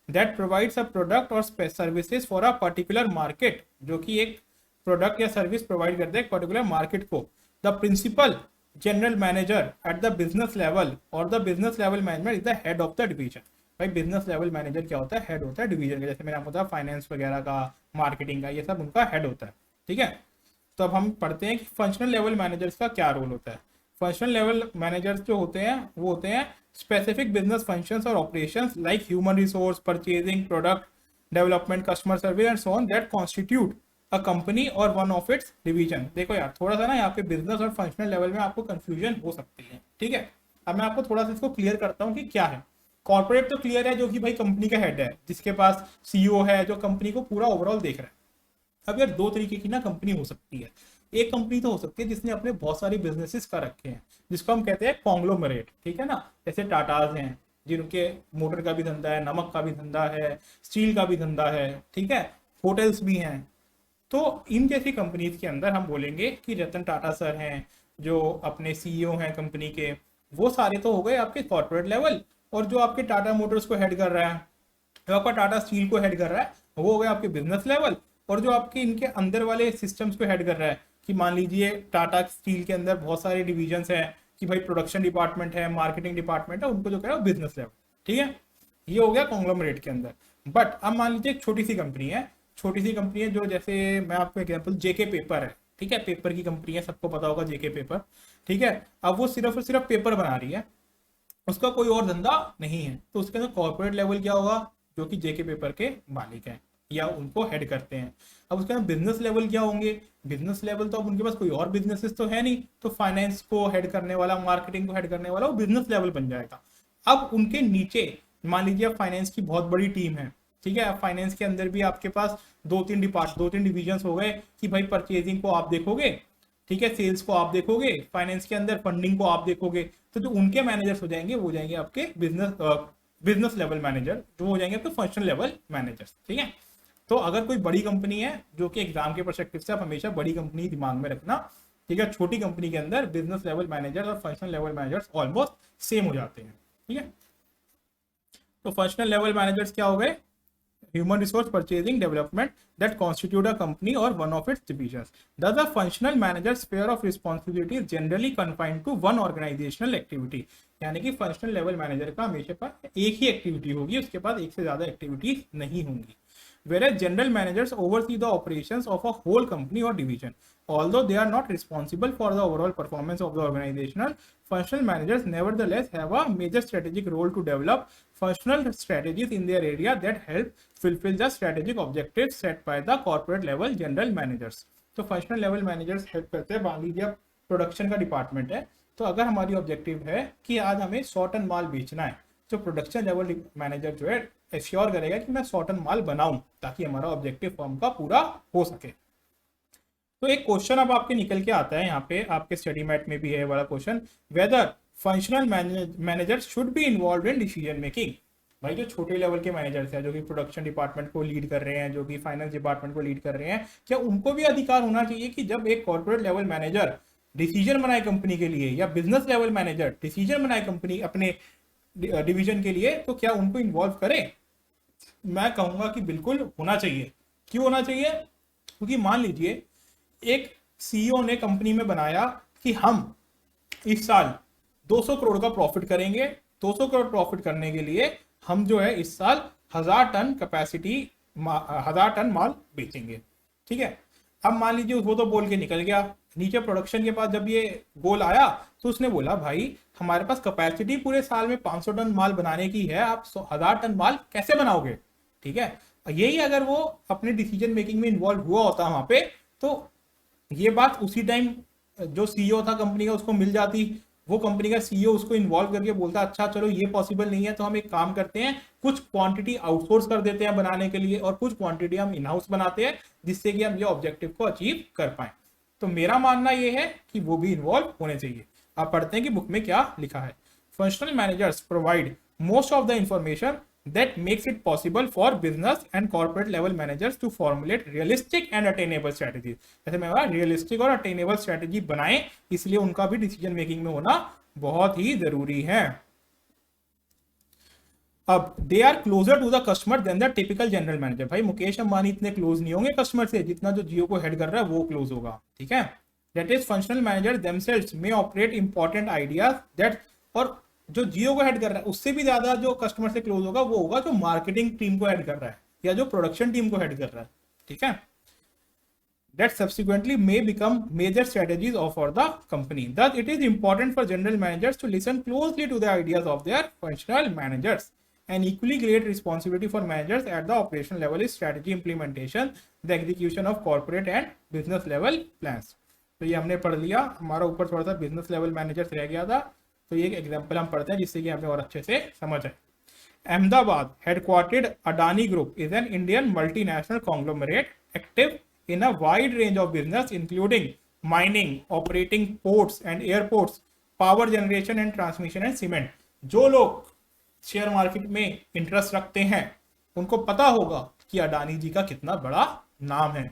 that provides a product or services for a particular market, जो कि एक product या service provide करते हैं एक particular market को. The principal general manager at the business level or the business level management is the head of the division. भाई business level manager क्या होता है? हेड होता है डिवीजन का। जैसे मैंने आपको बताया फाइनेंस वगैरह का, मार्केटिंग का, ये सब उनका हेड होता है। ठीक है, तो अब हम पढ़ते हैं कि फंक्शनल लेवल मैनेजर्स का क्या रोल होता है। फंक्शनल लेवल मैनेजर्स जो होते हैं वो होते हैं स्पेसिफिक बिजनेस फंक्शंस और operations like human resource, purchasing, product development, customer service and so on that constitute a company और वन ऑफ इट्स डिवीजन। देखो यार, थोड़ा सा ना यहाँ पे बिजनेस और फंक्शनल लेवल में आपको कंफ्यूजन हो सकती है। ठीक है, अब मैं आपको थोड़ा सा इसको क्लियर करता हूँ कि क्या है। कॉर्पोरेट तो क्लियर है, जो कि भाई कंपनी का हेड है, जिसके पास सीईओ है, जो कंपनी को पूरा ओवरऑल देख रहा है। अब यार दो तरीके की ना कंपनी हो सकती है। एक कंपनी तो हो सकती है जिसने अपने बहुत सारे बिजनेसेस कर रखे हैं, जिसको हम कहते हैं कॉन्ग्लोमरेट। ठीक है ना, जैसे टाटाज हैं जिनके मोटर का भी धंधा है, नमक का भी धंधा है, स्टील का भी धंधा है, ठीक है, होटल्स भी हैं। तो इन जैसी कंपनीज के अंदर हम बोलेंगे कि रतन टाटा सर हैं जो अपने सीईओ हैं कंपनी के, वो सारे तो हो गए आपके कॉर्पोरेट लेवल। और जो आपके टाटा मोटर्स को हेड कर रहा है, जो आपका टाटा स्टील को हेड कर रहा है, वो हो गया आपके बिजनेस लेवल। और जो आपके इनके अंदर वाले सिस्टम्स को हेड कर रहा है, कि मान लीजिए टाटा स्टील के अंदर बहुत सारे डिविजन्स हैं, कि भाई प्रोडक्शन डिपार्टमेंट है, मार्केटिंग डिपार्टमेंट है, उनको जो कह रहा है बिजनेस लेवल। ठीक है, ये हो गया कॉन्ग्लोमरेट के अंदर। बट अब मान लीजिए एक छोटी सी कंपनी है, छोटी सी कंपनी है जो, जैसे मैं आपको एग्जाम्पल, जेके पेपर है। ठीक है, पेपर की कंपनी है, सबको पता होगा जेके पेपर। ठीक है, अब वो सिर्फ और सिर्फ पेपर बना रही है, उसका कोई और धंधा नहीं है, तो उसके अंदर कॉर्पोरेट लेवल क्या होगा? जो कि जेके पेपर के मालिक हैं या उनको हेड करते हैं। अब उसके अंदर बिजनेस लेवल क्या होंगे? बिजनेस लेवल तो अब उनके पास कोई और बिजनेसेस तो है नहीं, तो फाइनेंस को हेड करने वाला, मार्केटिंग को हेड करने वाला वो बिजनेस लेवल बन जाएगा। अब उनके नीचे मान लीजिए फाइनेंस की बहुत बड़ी टीम है। ठीक है, फाइनेंस के अंदर भी आपके पास दो तीन डिविजन हो गए, कि भाई परचेजिंग को आप देखोगे, ठीक है, सेल्स को आप देखोगे, फाइनेंस के अंदर फंडिंग को आप देखोगे। तो जो उनके मैनेजर्स हो जाएंगे वो हो जाएंगे आपके बिजनेस लेवल मैनेजर, जो हो जाएंगे आपके फंक्शनल लेवल मैनेजर्स। ठीक है, तो अगर कोई बड़ी कंपनी है, जो कि एग्जाम के पर्सपेक्टिव से आप हमेशा बड़ी कंपनी दिमाग में रखना। ठीक है, छोटी कंपनी के अंदर बिजनेस लेवल मैनेजर और functional level managers almost same हो जाते हैं। ठीक है, तो फंक्शनल लेवल मैनेजर्स क्या हो गए? Human resource purchasing development that constitute a company or one of its divisions. Thus, a functional manager's sphere of responsibility is generally confined to one organizational activity. यानी कि फंक्शनल लेवल मैनेजर का हमेशा पर एक ही activity होगी, उसके बाद एक से ज्यादा एक्टिविटीज नहीं होंगी। Whereas general managers oversee the operations of a whole company or division. Although they are not responsible for the overall performance of the organizational, functional managers nevertheless have a major strategic role to develop functional strategies in their area that help fulfill the strategic objectives set by the corporate level general managers. तो functional level managers help करते हैं। मान लीजिए production का department है, तो अगर हमारी ऑब्जेक्टिव है कि आज हमें 100 टन माल बेचना है, तो प्रोडक्शन लेवल मैनेजर जो है एश्योर करेगा कि मैं 100 टन माल बनाऊं, ताकि हमारा ऑब्जेक्टिव फर्म का पूरा हो सके। तो एक क्वेश्चन अब आपके निकल के आता है, यहाँ पे आपके स्टडी मैट में भी है बड़ा question, whether functional manager should be involve in decision making. भाई जो छोटे लेवल के मैनेजर्स हैं, जो कि प्रोडक्शन डिपार्टमेंट को लीड कर रहे हैं, जो कि फाइनेंस डिपार्टमेंट को लीड कर रहे हैं, क्या उनको भी अधिकार होना चाहिए कि जब एक कॉर्पोरेट लेवल मैनेजर डिसीजन बनाए कंपनी के लिए, या बिजनेस लेवल मैनेजर डिसीजन बनाए कंपनी अपने डिवीजन के लिए, तो क्या उनको इन्वॉल्व करें? मैं कहूंगा कि बिल्कुल होना चाहिए। क्यों होना चाहिए? क्योंकि मान लीजिए एक सीईओ ने कंपनी में बनाया कि हम इस साल 200 करोड़ का प्रॉफिट करेंगे। 200 करोड़ प्रॉफिट करने के लिए हम जो है इस साल 1000 टन कैपेसिटी, 1000 टन माल बेचेंगे। ठीक है, अब मान लीजिए वो तो बोल के निकल गया, नीचे प्रोडक्शन के पास जब ये गोल आया तो उसने बोला भाई हमारे पास कैपेसिटी पूरे साल में 500 टन माल बनाने की है, आप 1000 टन माल कैसे बनाओगे? ठीक है, यही अगर वो अपने डिसीजन मेकिंग में इन्वॉल्व हुआ होता वहां पे, तो ये बात उसी टाइम जो सीईओ था कंपनी का उसको मिल जाती, वो कंपनी का सीईओ उसको इन्वॉल्व करके बोलता अच्छा चलो ये पॉसिबल नहीं है तो हम एक काम करते हैं, कुछ क्वांटिटी आउटसोर्स कर देते हैं बनाने के लिए और कुछ क्वांटिटी हम इन हाउस बनाते हैं, जिससे कि हम ये ऑब्जेक्टिव को अचीव कर पाए। तो मेरा मानना ये है कि वो भी इन्वॉल्व होने चाहिए। आप पढ़ते हैं कि बुक में क्या लिखा है। Functional managers provide most of the information that makes it possible for business and corporate level managers to formulate realistic and attainable strategies। जैसे मैं बोला रियलिस्टिक और अटेनेबल स्ट्रेटेजी बनाएं, इसलिए उनका भी डिसीजन मेकिंग में होना बहुत ही जरूरी है। अब they are closer to the customer than the typical general manager. भाई मुकेश अंबानी इतने क्लोज नहीं होंगे कस्टमर से जितना जो जियो को हेड कर रहा है वो क्लोज होगा, ठीक है। That is functional manager themselves may operate important ideas that, और जो जियो को हेड कर रहा है उससे भी ज्यादा जो कस्टमर से क्लोज होगा वो होगा जो मार्केटिंग टीम को हेड कर रहा है या जो प्रोडक्शन टीम को हेड कर रहा है, ठीक है। That subsequently may become major strategies of for the company. Thus, it is important for general managers to listen closely to the ideas of their functional managers. An equally great responsibility for managers at the operational level is strategy implementation, the execution of corporate and business level plans. तो ये हमने पढ़ लिया, हमारा ऊपर थोड़ा सा business level managers रह गया था, तो ये एक एग्जांपल हम पढ़ते हैं जिससे कि हमें और अच्छे से समझ आए। Ahmedabad headquartered Adani Group is an Indian multinational conglomerate active in a wide range of business including mining, operating ports and airports, power generation and transmission and cement। जो लोग शेयर मार्केट में इंटरेस्ट रखते हैं उनको पता होगा कि अडानी जी का कितना बड़ा नाम है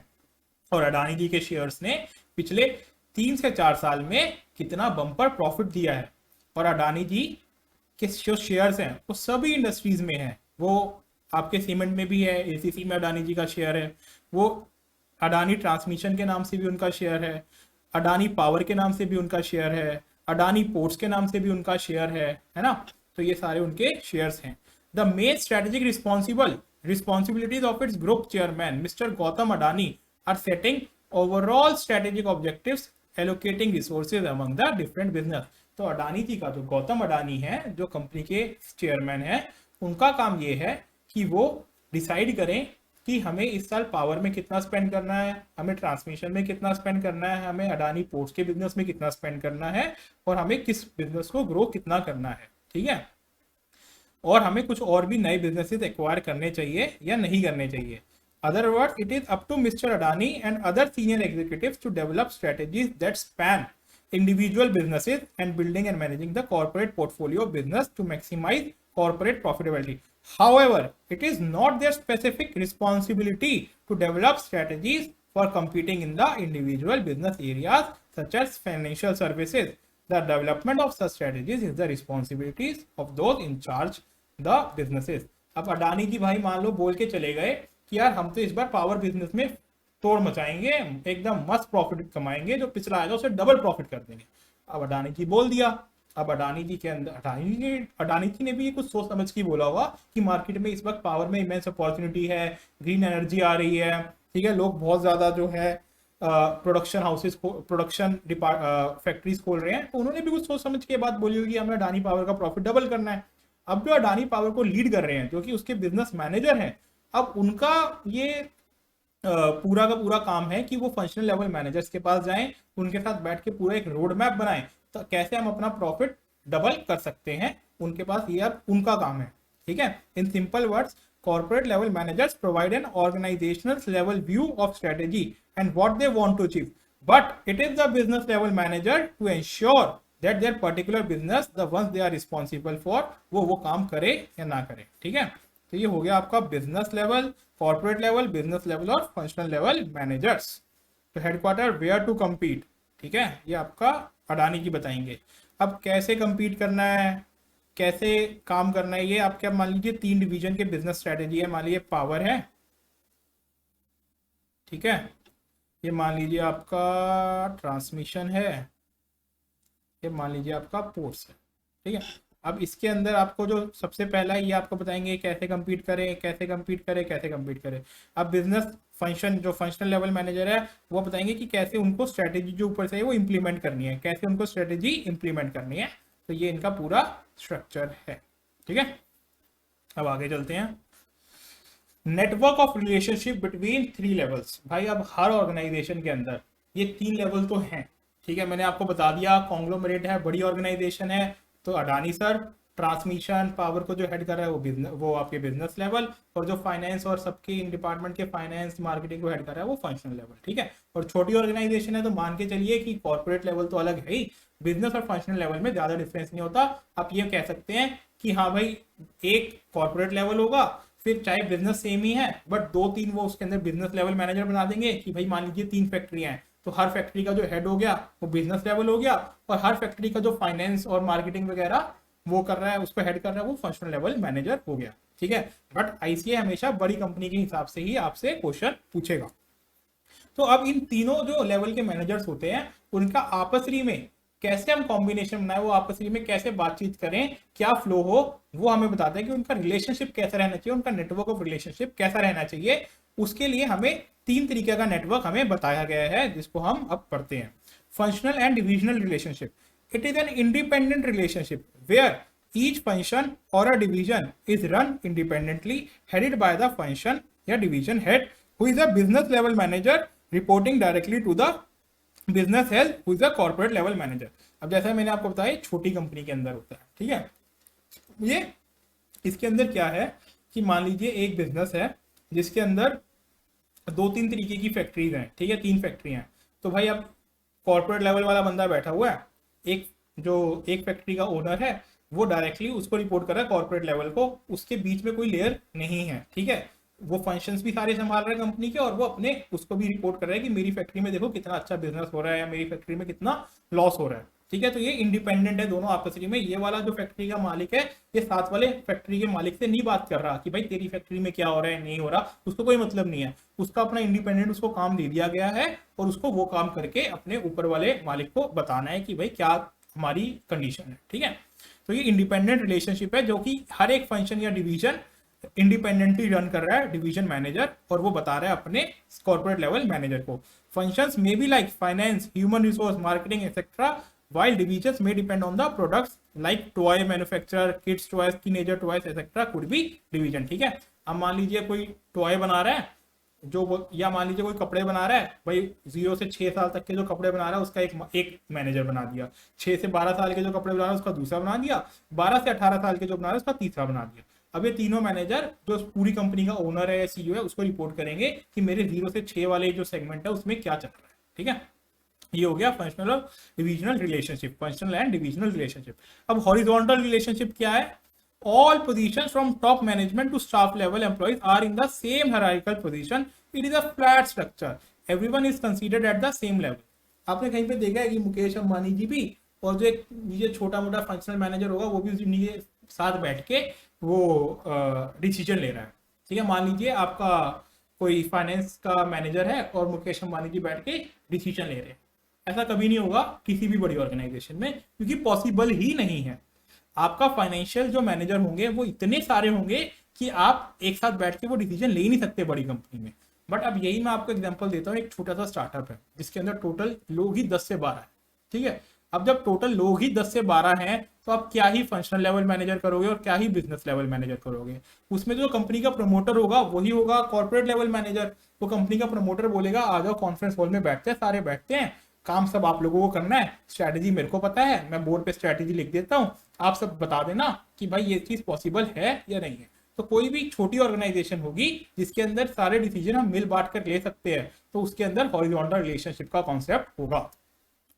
और अडानी जी के शेयर्स ने पिछले 3 से 4 साल में कितना बम्पर प्रॉफिट दिया है। और अडानी जी के जो शेयर्स हैं वो सभी इंडस्ट्रीज में हैं, वो आपके सीमेंट में भी है, एसीसी में अडानी जी का शेयर है, वो अडानी ट्रांसमिशन के नाम से भी उनका शेयर है, अडानी पावर के नाम से भी उनका शेयर है, अडानी पोर्ट्स के नाम से भी उनका शेयर है ना। तो ये सारे उनके शेयर्स हैं। The main strategic responsibilities of its group chairman Mr. Gautam Adani are setting overall strategic objectives, allocating resources among the different business। तो अडानी जी का जो गौतम अडानी है जो कंपनी के चेयरमैन है, उनका काम ये है कि वो डिसाइड करें कि हमें इस साल पावर में कितना स्पेंड करना है, हमें ट्रांसमिशन में कितना स्पेंड करना है, हमें अडानी पोर्ट्स के बिजनेस में कितना स्पेंड करना है और हमें किस बिजनेस को ग्रो कितना करना है, ठीक है। और हमें कुछ और भी नए बिजनेसेस एक्वायर करने चाहिए या नहीं करने चाहिए। Other words, it is up to Mr. Adani and other senior executives to develop strategies that span individual businesses and building and managing the corporate portfolio of business to maximize corporate profitability. However, it is not their specific responsibility to develop strategies for competing in the individual business areas such as financial services. The development of such strategies is the responsibilities of those in charge the businesses। अब अडानी जी भाई मान लो बोल के चले गए कि यार हम तो इस बार पावर बिजनेस में तोड़ मचाएंगे, एकदम मस्त प्रॉफिट कमाएंगे, जो पिछला आएगा उसे डबल प्रॉफिट कर देंगे। अब अडानी जी बोल दिया, अब अडानी जी के अंदर अडानी जी ने भी ये कुछ सोच समझ के बोला होगा कि मार्केट में इस वक्त पावर में इमेंस अपॉर्चुनिटी है, ग्रीन एनर्जी आ रही है, ठीक है, लोग बहुत ज्यादा जो है प्रोडक्शन हाउसेस प्रोडक्शन फैक्ट्रीज खोल रहे हैं, तो उन्होंने भी कुछ सोच समझ के बात बोली होगी हमें अडानी पावर का प्रॉफिट डबल करना है। अब जो अडानी पावर को लीड कर रहे हैं जो कि उसके बिजनेस मैनेजर हैं, अब उनका ये पूरा का पूरा काम है कि वो फंक्शनल लेवल मैनेजर्स के पास जाएं, उनके साथ बैठ के पूरा एक रोड मैप बनाएं, तो कैसे हम अपना प्रॉफिट डबल कर सकते हैं, उनके पास ये अब उनका काम है, ठीक है। In simple words, corporate level managers provide an organizational level view of strategy and what they want to achieve, but it is the business level manager to ensure that their particular business, the ones they are responsible for, वो काम करे या ना करे, ठीक है। तो ये हो गया आपका business level, corporate level, business level और फंक्शनल लेवल मैनेजर्स। तो हेडक्वार्टर वेयर टू कम्पीट, ठीक है, ये आपका अडानी जी बताएंगे। अब कैसे कम्पीट करना है, कैसे काम करना है, ये आपके मान लीजिए 3 डिवीजन के बिजनेस स्ट्रेटेजी है। मान लीजिए पावर है, ठीक है, ये मान लीजिए आपका ट्रांसमिशन है, ये मान लीजिए आपका पोर्ट्स है, ठीक है। अब इसके अंदर आपको जो सबसे पहला है ये आपको बताएंगे कैसे कम्पीट करें, कैसे कम्पीट करें, कैसे कम्पीट करें। अब बिजनेस फंक्शन जो फंक्शनल लेवल मैनेजर है वो बताएंगे कि कैसे उनको स्ट्रेटेजी जो ऊपर से है वो इंप्लीमेंट करनी है, कैसे उनको स्ट्रेटेजी इंप्लीमेंट करनी है। तो ये इनका पूरा स्ट्रक्चर है, ठीक है। अब आगे चलते हैं। Network of relationship between 3 levels. भाई अब हर ऑर्गेनाइजेशन के अंदर ये 3 लेवल तो हैं, ठीक है। मैंने आपको बता दिया, कॉन्ग्लोमरेट है, बड़ी ऑर्गेनाइजेशन है, तो अडानी सर ट्रांसमिशन पावर को जो हेड कर रहा है वो बिजनेस, वो आपके बिजनेस लेवल, और जो फाइनेंस और सबके इन डिपार्टमेंट के फाइनेंस मार्केटिंग को हेड कर रहा है वो फंक्शनल लेवल, ठीक है। और छोटी ऑर्गेनाइजेशन है तो मान के चलिए कि कॉर्पोरेट लेवल तो अलग है ही, बिजनेस और फंक्शनल लेवल में ज्यादा डिफरेंस नहीं होता। आप ये कह सकते हैं कि हाँ भाई एक कॉर्पोरेट लेवल होगा, फिर चाहे बिजनेस सेम ही है बट 2-3 वो उसके अंदर बिजनेस लेवल मैनेजर बना देंगे कि भाई मान लीजिए 3 फैक्ट्रियां हैं तो हर फैक्ट्री का जो हेड हो गया वो बिजनेस लेवल हो गया, और हर फैक्ट्री का जो फाइनेंस और मार्केटिंग वगैरह वो कर रहा है, उसको हेड कर रहा है, वो फंक्शनल लेवल मैनेजर हो गया, ठीक है। बट आईसीए हमेशा बड़ी कंपनी के हिसाब से ही आपसे क्वेश्चन पूछेगा। तो अब इन तीनों जो लेवल के मैनेजर्स होते हैं उनका आपसरी में कैसे हम कॉम्बिनेशन बनाए, वो आपसरी में कैसे बातचीत करें, क्या फ्लो हो, वो हमें बताते हैं कि उनका रिलेशनशिप कैसा रहना चाहिए, उनका नेटवर्क ऑफ रिलेशनशिप कैसा रहना चाहिए। उसके लिए हमें 3 तरीके का नेटवर्क हमें बताया गया है जिसको हम अब पढ़ते हैं। Functional and divisional relationship, it is an independent relationship where each function or a division is run independently, headed by the function या division head who is a business level manager reporting directly to the business head who is a corporate level manager। अब जैसा मैंने आपको बताया छोटी company के अंदर होता है, ठीक है। ये इसके अंदर क्या है कि मान लीजिए एक बिजनेस है जिसके अंदर 2-3 तरीके की फैक्ट्रीज हैं, ठीक है, 3 फैक्ट्रियां हैं। तो भाई अब कॉर्पोरेट लेवल वाला बंदा बैठा हुआ है, एक फैक्ट्री का ओनर है, वो डायरेक्टली उसको रिपोर्ट कर रहा है कॉर्पोरेट लेवल को, उसके बीच में कोई लेयर नहीं है, ठीक है। वो फंक्शंस भी सारे संभाल रहा है कंपनी के, और वो अपने उसको भी रिपोर्ट कर रहा है कि मेरी फैक्ट्री में देखो कितना अच्छा बिजनेस हो रहा है या मेरी फैक्ट्री में कितना लॉस हो रहा है, ठीक है। तो ये इंडिपेंडेंट है दोनों आपस में। ये वाला जो फैक्ट्री का मालिक है ये साथ वाले फैक्ट्री के मालिक से नहीं बात कर रहा कि भाई तेरी फैक्ट्री में क्या हो रहा है नहीं हो रहा, उसको कोई मतलब नहीं है। उसका अपना इंडिपेंडेंट उसको काम दे दिया गया है और उसको वो काम करके अपने ऊपर वाले मालिक को बताना है कि भाई क्या हमारी कंडीशन है, ठीक है। तो ये इंडिपेंडेंट रिलेशनशिप है जो कि हर एक फंक्शन या डिवीजन इंडिपेंडेंटली रन कर रहा है डिवीजन मैनेजर, और वो बता रहा है अपने कॉर्पोरेट लेवल मैनेजर को। Functions may be like finance, human resource, marketing etcetera, while divisions may depend on the products like toy manufacturer, kids toys, teenager toys etc could be division, ठीक है। अब मान लीजिए कोई टॉय बना रहा है या मान लीजिए कोई कपड़े बना रहा है, भाई 0 से 6 साल तक के जो कपड़े बना रहा है उसका एक मैनेजर बना दिया, 6 से 12 साल के जो कपड़े बना रहा है उसका दूसरा बना दिया, 12 से 18 साल के जो बना रहा है उसका तीसरा बना दिया। अब ये तीनों मैनेजर जो पूरी कंपनी का ओनर है या सीईओ है उसको रिपोर्ट करेंगे कि मेरे 0 से 6 वाले जो सेगमेंट है उसमें क्या चल रहा है, ठीक है। ये हो गया फंक्शनल और divisional relationship, functional and divisional relationship. अब हॉरिजॉन्टल रिलेशनशिप क्या है? All positions from top management to staff level employees are in the same hierarchical position, it is a flat structure, everyone is considered at the same level. आपने कहीं पे देखा है कि मुकेश अंबानी जी भी और जो एक नीचे छोटा मोटा फंक्शनल मैनेजर होगा वो भी उसी नीचे साथ बैठ के वो डिसीजन ले रहा है, ठीक है। मान लीजिए आपका कोई फाइनेंस का मैनेजर है और मुकेश अंबानी जी बैठ के डिसीजन ले रहे हैं, ऐसा कभी नहीं होगा किसी भी बड़ी ऑर्गेनाइजेशन में, क्योंकि पॉसिबल ही नहीं है। आपका फाइनेंशियल जो मैनेजर होंगे वो इतने सारे होंगे कि आप एक साथ बैठ के वो डिसीजन ले ही नहीं सकते बड़ी कंपनी में। बट अब यही मैं आपको एग्जांपल देता हूँ, एक छोटा सा स्टार्टअप है जिसके अंदर टोटल लोग ही 10 से 12 है, ठीक है। अब जब टोटल लोग ही 10 से 12 हैं तो आप क्या ही फंक्शनल लेवल मैनेजर करोगे और क्या ही बिजनेस लेवल मैनेजर करोगे। उसमें जो कंपनी का प्रमोटर होगा वही होगा कॉर्पोरेट लेवल मैनेजर। वो कंपनी का प्रमोटर बोलेगा आ जाओ कॉन्फ्रेंस हॉल में बैठते हैं, सारे बैठते हैं, काम सब आप लोगों को करना है, स्ट्रैटेजी मेरे को पता है, मैं बोर्ड पे स्ट्रैटेजी लिख देता हूँ, आप सब बता देना कि भाई ये चीज पॉसिबल है या नहीं है। तो कोई भी छोटी ऑर्गेनाइजेशन होगी जिसके अंदर सारे डिसीजन हम मिल बांट कर ले सकते हैं तो उसके अंदर हॉरिजॉन्टल रिलेशनशिप का कॉन्सेप्ट होगा,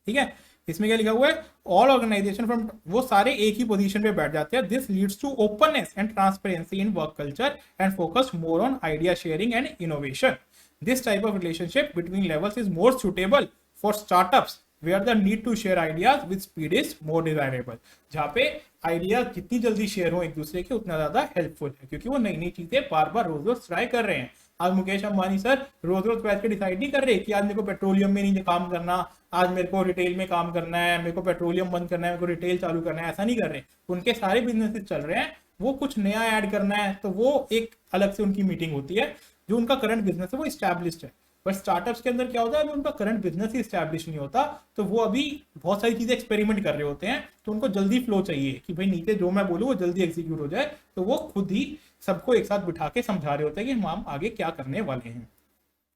ठीक है। इसमें क्या लिखा हुआ है? ऑल ऑर्गेनाइजेशन फ्रॉम, वो सारे एक ही पोजीशन पे बैठ जाते हैं। This leads to openness and transparency in work culture and focus more on idea sharing and innovation. This type of relationship between levels is more suitable for startups where the need to share ideas with speed is more desirable। जहाँ पे ideas जितनी जल्दी share हो एक दूसरे के उतना ज्यादा हेल्पफुल है, क्योंकि वो नई नई चीजें बार बार रोज रोज ट्राई कर रहे हैं। आज मुकेश अंबानी सर रोज रोज बैठ के डिसाइड नहीं कर रहे कि आज मेरे को पेट्रोलियम में नहीं काम करना, आज मेरे को रिटेल में काम करना है, मेरे को पेट्रोलियम बंद करना है, मेरे को रिटेल चालू करना है, ऐसा नहीं कर रहे। उनके सारे बिजनेसेस चल रहे हैं, वो कुछ नया ऐड करना है तो वो एक अलग से उनकी मीटिंग होती है। जो उनका करंट बिजनेस है वो स्टैब्लिश्ड है, बट स्टार्टअप्स के अंदर क्या होता है, अभी उनका करंट बिजनेस ही स्टैब्लिश नहीं होता, तो वो अभी बहुत सारी चीजें एक्सपेरिमेंट कर रहे होते हैं, तो उनको जल्दी फ्लो चाहिए कि भाई नीचे जो मैं बोलूँ वो जल्दी एग्जीक्यूट हो जाए, तो वो खुद ही सबको एक साथ बिठा के समझा रहे होते हैं कि हम आगे क्या करने वाले हैं।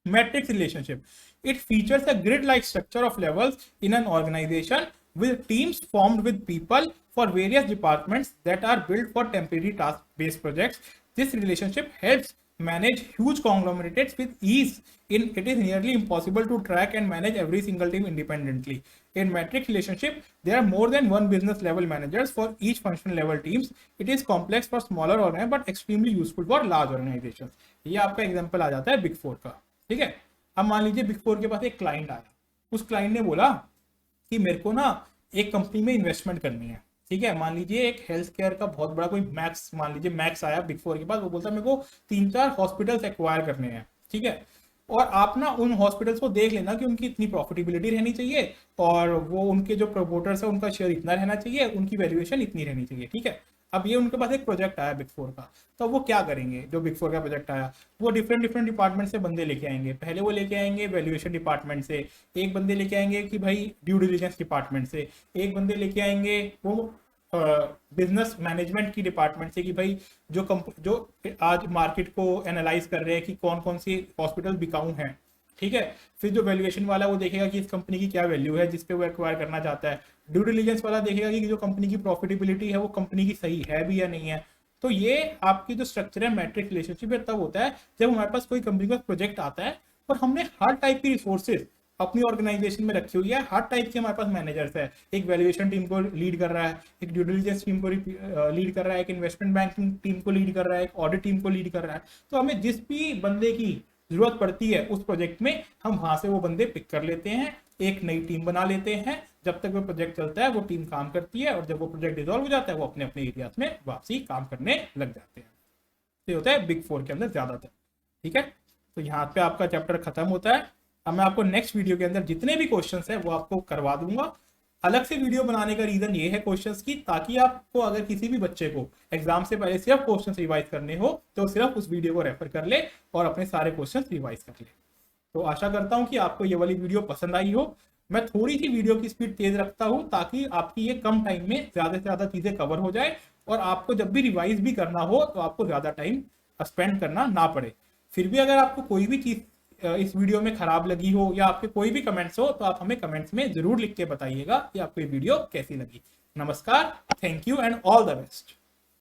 Matrix relationship. It features a grid-like structure of levels in an organization with teams formed with people for various departments that are built for temporary task-based projects. This relationship helps manage huge conglomerates with ease. It is nearly impossible to track and manage every single team independently. In matrix relationship, there are more than one business level managers for each functional level teams. It is complex for smaller organizations but extremely useful for large organizations. ये आपका example आ जाता है big four का। ठीक है, अब मान लीजिए बिग फोर के पास एक क्लाइंट आया, उस क्लाइंट ने बोला कि मेरे को ना एक कंपनी में इन्वेस्टमेंट करनी है। ठीक है, मान लीजिए एक हेल्थ केयर का बहुत बड़ा कोई मैक्स, मान लीजिए मैक्स आया बिग फोर के पास, वो बोलता है मेरे को 3-4 हॉस्पिटल्स एक्वायर करने हैं। ठीक है, और आप ना उन हॉस्पिटल्स को देख लेना कि उनकी इतनी प्रॉफिटेबिलिटी रहनी चाहिए और वो उनके जो प्रमोटर्स है उनका शेयर इतना रहना चाहिए, उनकी वैल्यूएशन इतनी रहनी चाहिए। ठीक है, अब ये उनके पास एक प्रोजेक्ट आया बिग फोर का, तो वो क्या करेंगे? जो बिग फोर का प्रोजेक्ट आया, वो डिफरेंट डिफरेंट डिपार्टमेंट से बंदे लेके आएंगे। पहले वो लेके आएंगे वैल्यूएशन डिपार्टमेंट से, एक बंदे लेके आएंगे कि भाई ड्यू डिलिजेंस डिपार्टमेंट से, एक बंदे लेके आएंगे वो बिजनेस मैनेजमेंट की डिपार्टमेंट से कि भाई जो आज मार्केट को एनालाइज कर रहे हैं कि कौन कौन सी हॉस्पिटल बिकाऊ हैं। ठीक है, फिर जो वैल्यूएशन वाला वो देखेगा कि इस कंपनी की क्या वैल्यू है जिसपे वो एक्वायर करना चाहता है। ड्यू डिलिजेंस वाला देखेगा कि जो कंपनी की प्रॉफिटेबिलिटी है वो कंपनी की सही है भी या नहीं है। तो ये आपकी जो स्ट्रक्चर है मैट्रिक्स रिलेशनशिप है तब होता है जब हमारे पास कोई कंपनी का प्रोजेक्ट आता है और हमने हर टाइप की रिसोर्सेज अपनी ऑर्गेनाइजेशन में रखी हुई है। हर टाइप के हमारे पास मैनेजर्स है, एक वैल्यूएशन टीम को लीड कर रहा है, एक ड्यू डिलिजेंस टीम को लीड कर रहा है, एक इन्वेस्टमेंट बैंकिंग टीम को लीड कर रहा है, एक ऑडिट टीम को लीड कर रहा है। तो हमें जिस भी बंदे की जरूरत पड़ती है उस प्रोजेक्ट में हम वहां से वो बंदे पिक कर लेते हैं, एक नई टीम बना लेते हैं। जब तक वो प्रोजेक्ट चलता है वो टीम काम करती है और जब वो प्रोजेक्ट डिसॉल्व हो जाता है वो अपने अपने एरियाज में वापसी काम करने लग जाते हैं। तो ये होता है बिग फोर के अंदर ज्यादातर। ठीक है, तो यहाँ पे आपका चैप्टर खत्म होता है। अब मैं आपको नेक्स्ट वीडियो के अंदर जितने भी क्वेश्चंस है वो आपको करवा दूंगा। अलग से वीडियो बनाने का रीजन ये है क्वेश्चंस की, ताकि आपको अगर किसी भी बच्चे को एग्जाम से पहले सिर्फ क्वेश्चंस रिवाइज करने हो तो सिर्फ उस वीडियो को रेफर कर ले और अपने सारे क्वेश्चंस रिवाइज कर ले। तो आशा करता हूं कि आपको ये वाली वीडियो पसंद आई हो। मैं थोड़ी सी वीडियो की स्पीड तेज रखता हूं ताकि आपकी ये कम टाइम में ज्यादा से ज्यादा चीजें कवर हो जाए और आपको जब भी रिवाइज भी करना हो तो आपको ज्यादा टाइम स्पेंड करना ना पड़े। फिर भी अगर आपको कोई भी चीज इस वीडियो में खराब लगी हो या आपके कोई भी कमेंट्स हो तो आप हमें कमेंट्स में जरूर लिख के बताइएगा कि आपको ये वीडियो कैसी लगी। नमस्कार, thank you and all the best.